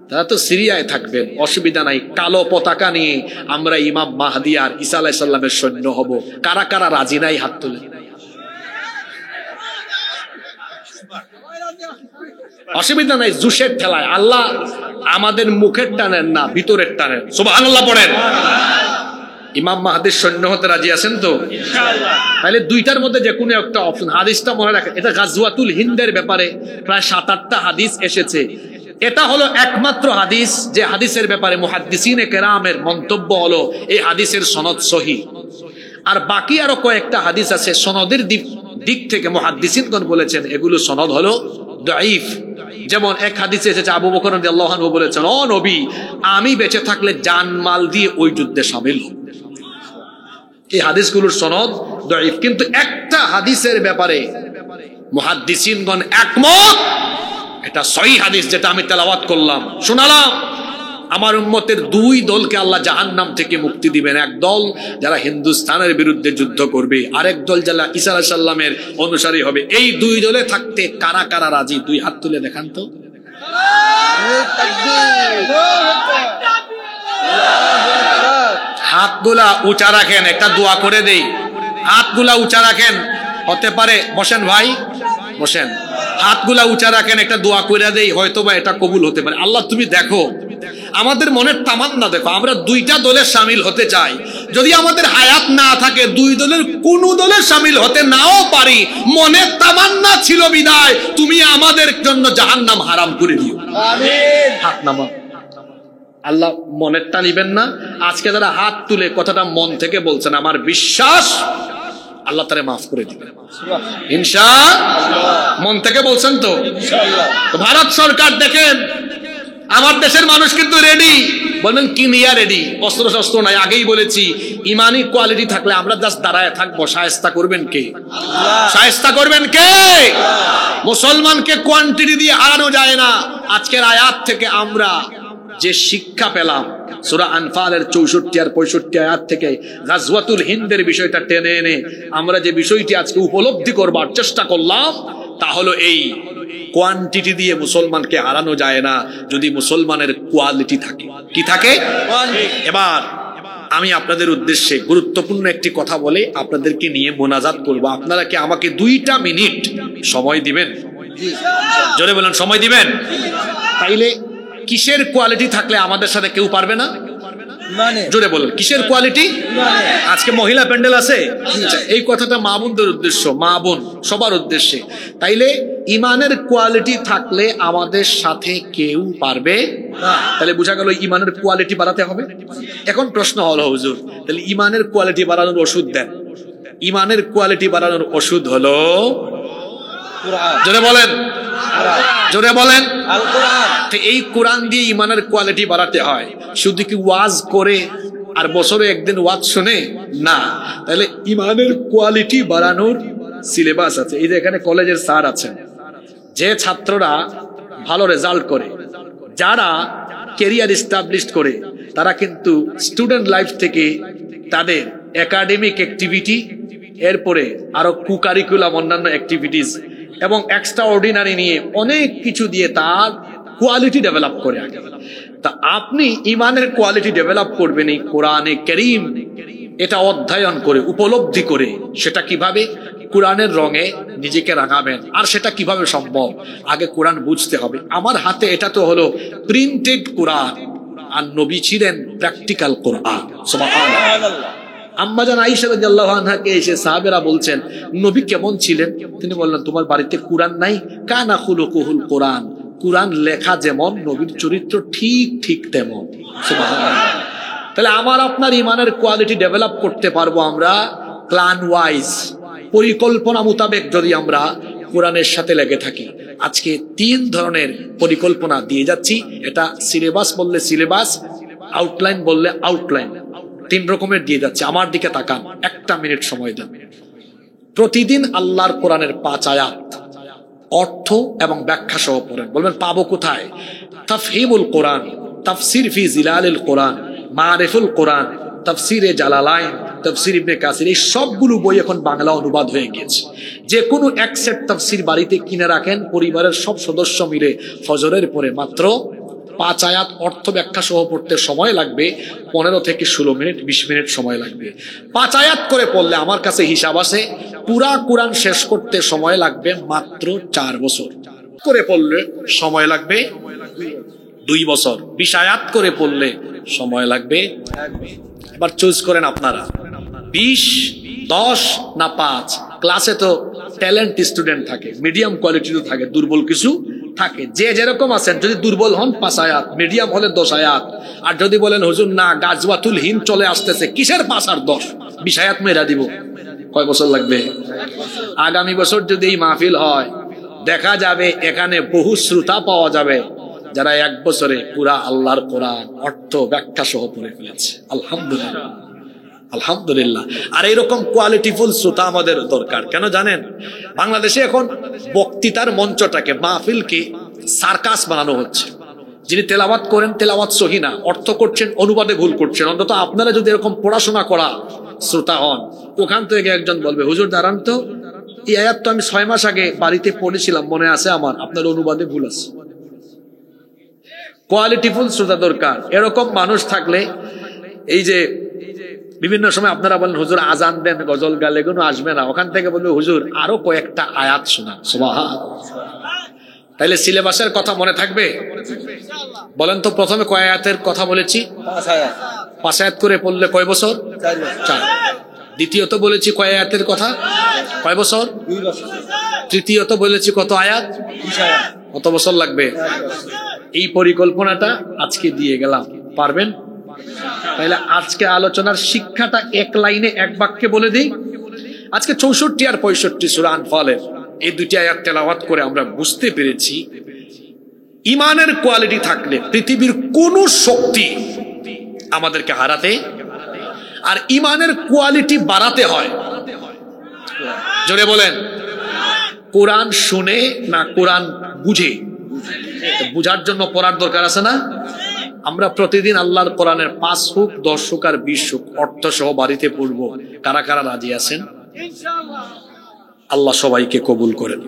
Speaker 1: তারা তো সিরিয়ায় থাকবেন, অসুবিধা নাই, কালো পতাকা নিয়ে আমরা ইমাম মাহদি আর ঈসা আলাইহিস সালামের সৈন্য হব। কারা কারা রাজি নাই হাত তুলে? অসুবিধা নাই, জুসের ঠেলায়। আল্লাহ আমাদের মুখের টানেন না, ভিতরের টানেন। সুবহানাল্লাহ পড়েন। ইমাম মাহদির সৈন্য হতে রাজি আছেন তো? তাহলে দুইটার মধ্যে যে কোনো একটা অপশন। হাদিসটা মনে রাখেন, এটা গাজওয়াতুল হিন্দের ব্যাপারে প্রায় 7-8টা হাদিস এসেছে। এটা হলো একমাত্র হাদিস যে হাদিসের ব্যাপারে মুহাদ্দিসিনে কেরামের মন্তব্য হলো এই হাদিসের সনদ সহিহ। আর বাকি আরো কয়েকটা হাদিস আছে সনদের দিক থেকে মুহাদ্দিসিনগণ বলেছেন এগুলো সনদ হলো দাঈফ। যেমন এক হাদিসে এসেছে আবু বকর রাদিয়াল্লাহু আনহু বলেছেন, ও নবী, আমি বেঁচে থাকলে জানমাল দিয়ে ওই যুদ্ধে শামিল হব। এই হাদিসগুলোর সনদ দাঈফ। কিন্তু একটা হাদিসের ব্যাপারে মুহাদ্দিসিনগণ একমত, এটা সহিহ হাদিস, যেটা আমি তেলাওয়াত করলাম, শোনালাম। আমার উম্মতের দুই দলকে আল্লাহ জাহান্নাম থেকে মুক্তি দিবেন। এক দল যারা হিন্দুস্তানের বিরুদ্ধে যুদ্ধ করবে, আরেক দল যারা ঈসা আলাইহিস সালামের অনুসারী হবে। এই দুই দলে থাকতে কারা কারা রাজি? দুই হাত তুলে দেখান তো। হাতগুলা উঁচা রাখেন, একটা দোয়া করে দেই। হাতগুলা উঁচা রাখেন, হতে পারে। বসেন ভাই, বসেন। হাতগুলা উঁচা রাখেন, একটা দোয়া করে দেই, হয়তোবা এটা কবুল হতে পারে। আল্লাহ তুমি দেখো, আমাদের মনের তামান্না দেখো, আমরা দুইটা দলে শামিল হতে চাই। যদি আমাদের হায়াত না থাকে, দুই দলের কোন দলে শামিল হতে নাও পারি, মনের তামান্না ছিল বিদায় তুমি আমাদের জন্য জাহান্নাম হারাম করে দিও। আমিন। হাত নামা। আল্লাহ মনেরটা নিবেন না। আজকে যারা হাত তুলে কথাটা মন থেকে বলছেন, আমার বিশ্বাস আল্লাহ তারে মাফ করে দিবেন ইনশাআল্লাহ। মন থেকে বলছেন তো? ভারত সরকার দেখেন, আমার দেশের মানুষ কিন্তু রেডি। বলবেন কি নিয়ে রেডি? অস্ত্র শস্ত্র নাই। আগেই বলেছি, ইমানি কোয়ালিটি থাকলে আমরা জাস্ট দাঁড়ায় থাকবো। শায়েস্তা করবেন কে? শায়েস্তা করবেন কে? মুসলমানকে কোয়ান্টিটি দিয়ে হারানো যায় না। আজকের আয়াত থেকে আমরা যে শিক্ষা পেলাম, সূরা আনফালের 64 আর 65 আয়াত থেকে গাজওয়াতুল হিন্দের বিষয়টা টেনে এনে আমরা যে বিষয়টি আজকে উপলব্ধি করবার চেষ্টা করলাম, তা হলো এই, কোয়ান্টিটি দিয়ে মুসলমানকে হারানো যায় না, যদি মুসলমানের কোয়ালিটি থাকে। কি থাকে? এবার আমি আপনাদের উদ্দেশ্যে গুরুত্বপূর্ণ একটি কথা বলে আপনাদেরকে নিয়ে মোনাজাত করব। আপনারা কি আমাকে 2টা মিনিট সময় দিবেন? জোরে বলেন, সময় দিবেন? তাইলে কিসের কোয়ালিটি থাকলে আমাদের সাথে কেউ পারবে না? জোরে বলেন, কিসের কোয়ালিটি? আজকে মহিলা প্যান্ডেল আছে, এই কথাটা মা বোনদের উদ্দেশ্য, মা বোন সবার উদ্দেশ্যে। তাইলে ইমানের কোয়ালিটি থাকলে আমাদের সাথে কেউ পারবে না। তাহলে বোঝা গেল ইমানের কোয়ালিটি বাড়াতে হবে। এখন প্রশ্ন হলো, হুজুর তাহলে ইমানের কোয়ালিটি বাড়ানোর ওষুধ দেন। ইমানের কোয়ালিটি বাড়ানোর ওষুধ হলো, জোরে বলেন, জোরে বলেন, আল কোরআন। এই কোরআন দিয়ে ইমানের কোয়ালিটি বাড়াতে হয়। শুধু কি ওয়াজ করে আর বছরে একদিন ওয়াজ শুনে না। তাহলে ইমানের কোয়ালিটি বাড়ানোর সিলেবাস আছে। এই যে এখানে কলেজের স্যার আছেন, যে ছাত্ররা ভালো রেজাল্ট করে, যারা ক্যারিয়ার এস্টাবলিশ করে, তারা কিন্তু স্টুডেন্ট লাইফ থেকে তাদের একাডেমিক অ্যাক্টিভিটি, এরপরে আরো কুকারিকুলাম অন্যান্য অ্যাক্টিভিটিস এবং এক্সট্রা অর্ডিনারি নিয়ে অনেক কিছু দিয়ে তার কোয়ালিটি ডেভেলপ করে আগে। তা আপনি ইমানের কোয়ালিটি ডেভেলপ করবেন এই কোরআনে কারীম, এটা অধ্যয়ন করে, উপলব্ধি করে। সেটা কিভাবে? কোরআনের রঙে নিজেকে রাঙাবেন। আর সেটা কিভাবে সম্ভব? আগে কোরআন বুঝতে হবে। আমার হাতে এটা তো হলো প্রিন্টেড কোরআন, আর নবী ছিলেন প্র্যাকটিক্যাল কোরআন। সুবহানাল্লাহ। আম্মা জান আয়েশা রাদিয়াল্লাহু আনহাকে এসে সাহাবেরা বলছেন, নবী কেমন ছিলেন? তিনি বললেন, তোমার বাড়িতে কোরআন নাই? কানা খুলুকুহুল কোরআন। কোরআন লেখা যেমন, নবীর চরিত্র ঠিক ঠিক তেমন। সুবহানাল্লাহ। তাহলে আমার আপনার ইমানের কোয়ালিটি ডেভেলপ করতে পারবো আমরা প্ল্যান ওয়াইজ, পরিকল্পনা মোতাবেক যদি আমরা কোরআনের সাথে লেগে থাকি। আজকে 3 ধরনের পরিকল্পনা দিয়ে যাচ্ছি। এটা সিলেবাস বললে সিলেবাস, আউটলাইন বললে আউটলাইন, 3 রকমের দিয়ে যাচ্ছে। আমার দিকে তাকান, 1 মিনিট সময় দেন। প্রতিদিন আল্লাহর কোরআনের 5 আয়াত অর্থ এবং ব্যাখ্যা সহ পড়েন। বলবেন পাবো কোথায়? তাফহিমুল কোরআন, তাফসির ফি জিলালিল কোরআন, মারিফুল কোরআন, তাফসিরে জালালাইন, তাফসির ইবনে কাসির, এই সবগুলো বই এখন বাংলা অনুবাদ হয়ে গিয়েছে। যে কোনো এক সেট তাফসির বাড়িতে কিনে রাখেন, পরিবারের সব সদস্য মিলে ফজরের পরে মাত্র 5 আয়াত অর্থ ব্যাখ্যা সহ পড়তে সময় লাগবে 15 থেকে 16 মিনিট, 20 মিনিট সময় লাগবে। 5 আয়াত করে পড়লে আমার কাছে হিসাব আছে পুরা কোরআন শেষ করতে সময় লাগবে মাত্র 4 বছর। করে পড়লে সময় লাগবে 2 বছর, 20 আয়াত করে পড়লে সময় লাগবে। এবার চুজ করেন আপনারা 20, 10 না 5। ক্লাসে তো ট্যালেন্ট স্টুডেন্ট থাকে, মিডিয়াম কোয়ালিটিরও থাকে, দুর্বল কিছু থাকে। যে যেরকম আছেন, যদি দুর্বল হন 5 আয়াত, মিডিয়াম হলে 10 আয়াত, আর যদি বলেন হুজুর না গাজওয়াতুল হিন্দ চলে আসতেছে, কিসের 5 আর 10, 20 আয়াত মেরা দিব। কয় বছর লাগবে? আগামী বছর যদি এই মাহফিল হয়, দেখা যাবে এখানে বহু শ্রোতা পাওয়া যাবে যারা 1 বছরে পুরা আল্লাহর কোরআন অর্থ ব্যাখ্যা সহ পড়ে ফেলেছে। আলহামদুলিল্লাহ, আলহামদুলিল্লাহ। আর এরকম কোয়ালিটিফুল শ্রোতা আমাদের দরকার। কেন জানেন? বাংলাদেশে এখন বক্তৃতার মঞ্চটাকে, মাহফিলকে সার্কাস বানানো হচ্ছে। যিনি তেলাওয়াত করেন, তেলাওয়াত সহি না, অর্থ করছেন, অনুবাদে ভুল করছেন। অন্তত আপনারা যদি এরকম পড়াশোনা করা শ্রোতা হন, ওখান থেকে একজন বলবে হুজুর দাঁড়ান তো, এই আয়াত তো আমি 6 মাস আগে বাড়িতে পড়েছিলাম, মনে আছে আমার, আপনার অনুবাদে ভুল আছে। কোয়ালিটিফুল শ্রোতা দরকার। এরকম মানুষ থাকলে, এই যে বিভিন্ন সময় আপনারা বলেন হুজুর আজান দেন, গজল গালে কোনো আসবে না, ওখান থেকে বলবে হুজুর আরো কয়েকটা আয়াত শোনা। সুবহানাল্লাহ। তাইলে সিলেবাসের কথা মনে থাকবে? বলেন তো প্রথমে কয় আয়াতের কথা বলেছি? 5 আয়াত করে পড়লে কয় বছর? 4। দ্বিতীয়ত বলেছি কয় আয়াতের কথা? কয় বছর? 2 বছর। তৃতীয়ত বলেছি কত আয়াত? 20 আয়াত। কত বছর লাগবে? এই পরিকল্পনাটা আজকে দিয়ে গেলাম, পারবেন? তাহলে আজকে আলোচনার শিক্ষাটা 1 লাইনে 1 বাক্যে বলে দিই। আজকে 64 আর 65 সূরা আনফালের এই 2টি আয়াত তেলাওয়াত করে আমরা বুঝতে পেরেছি, ইমানের কোয়ালিটি থাকলে পৃথিবীর কোন শক্তি আমাদেরকে হারাতে, আর ইমানের কোয়ালিটি বাড়াতে হয়। জোরে বলেন, কোরআন শুনে না কোরআন বুঝে? বুঝার জন্য পড়ার দরকার আছে না? আমরা প্রতিদিন আল্লাহর কোরআনের 5 হোক, 10 হোক আর 20 হোক অর্থ সহ বাড়িতে পড়বো। কারা কারা রাজি আছেন? আল্লাহ সবাইকে কবুল করেন।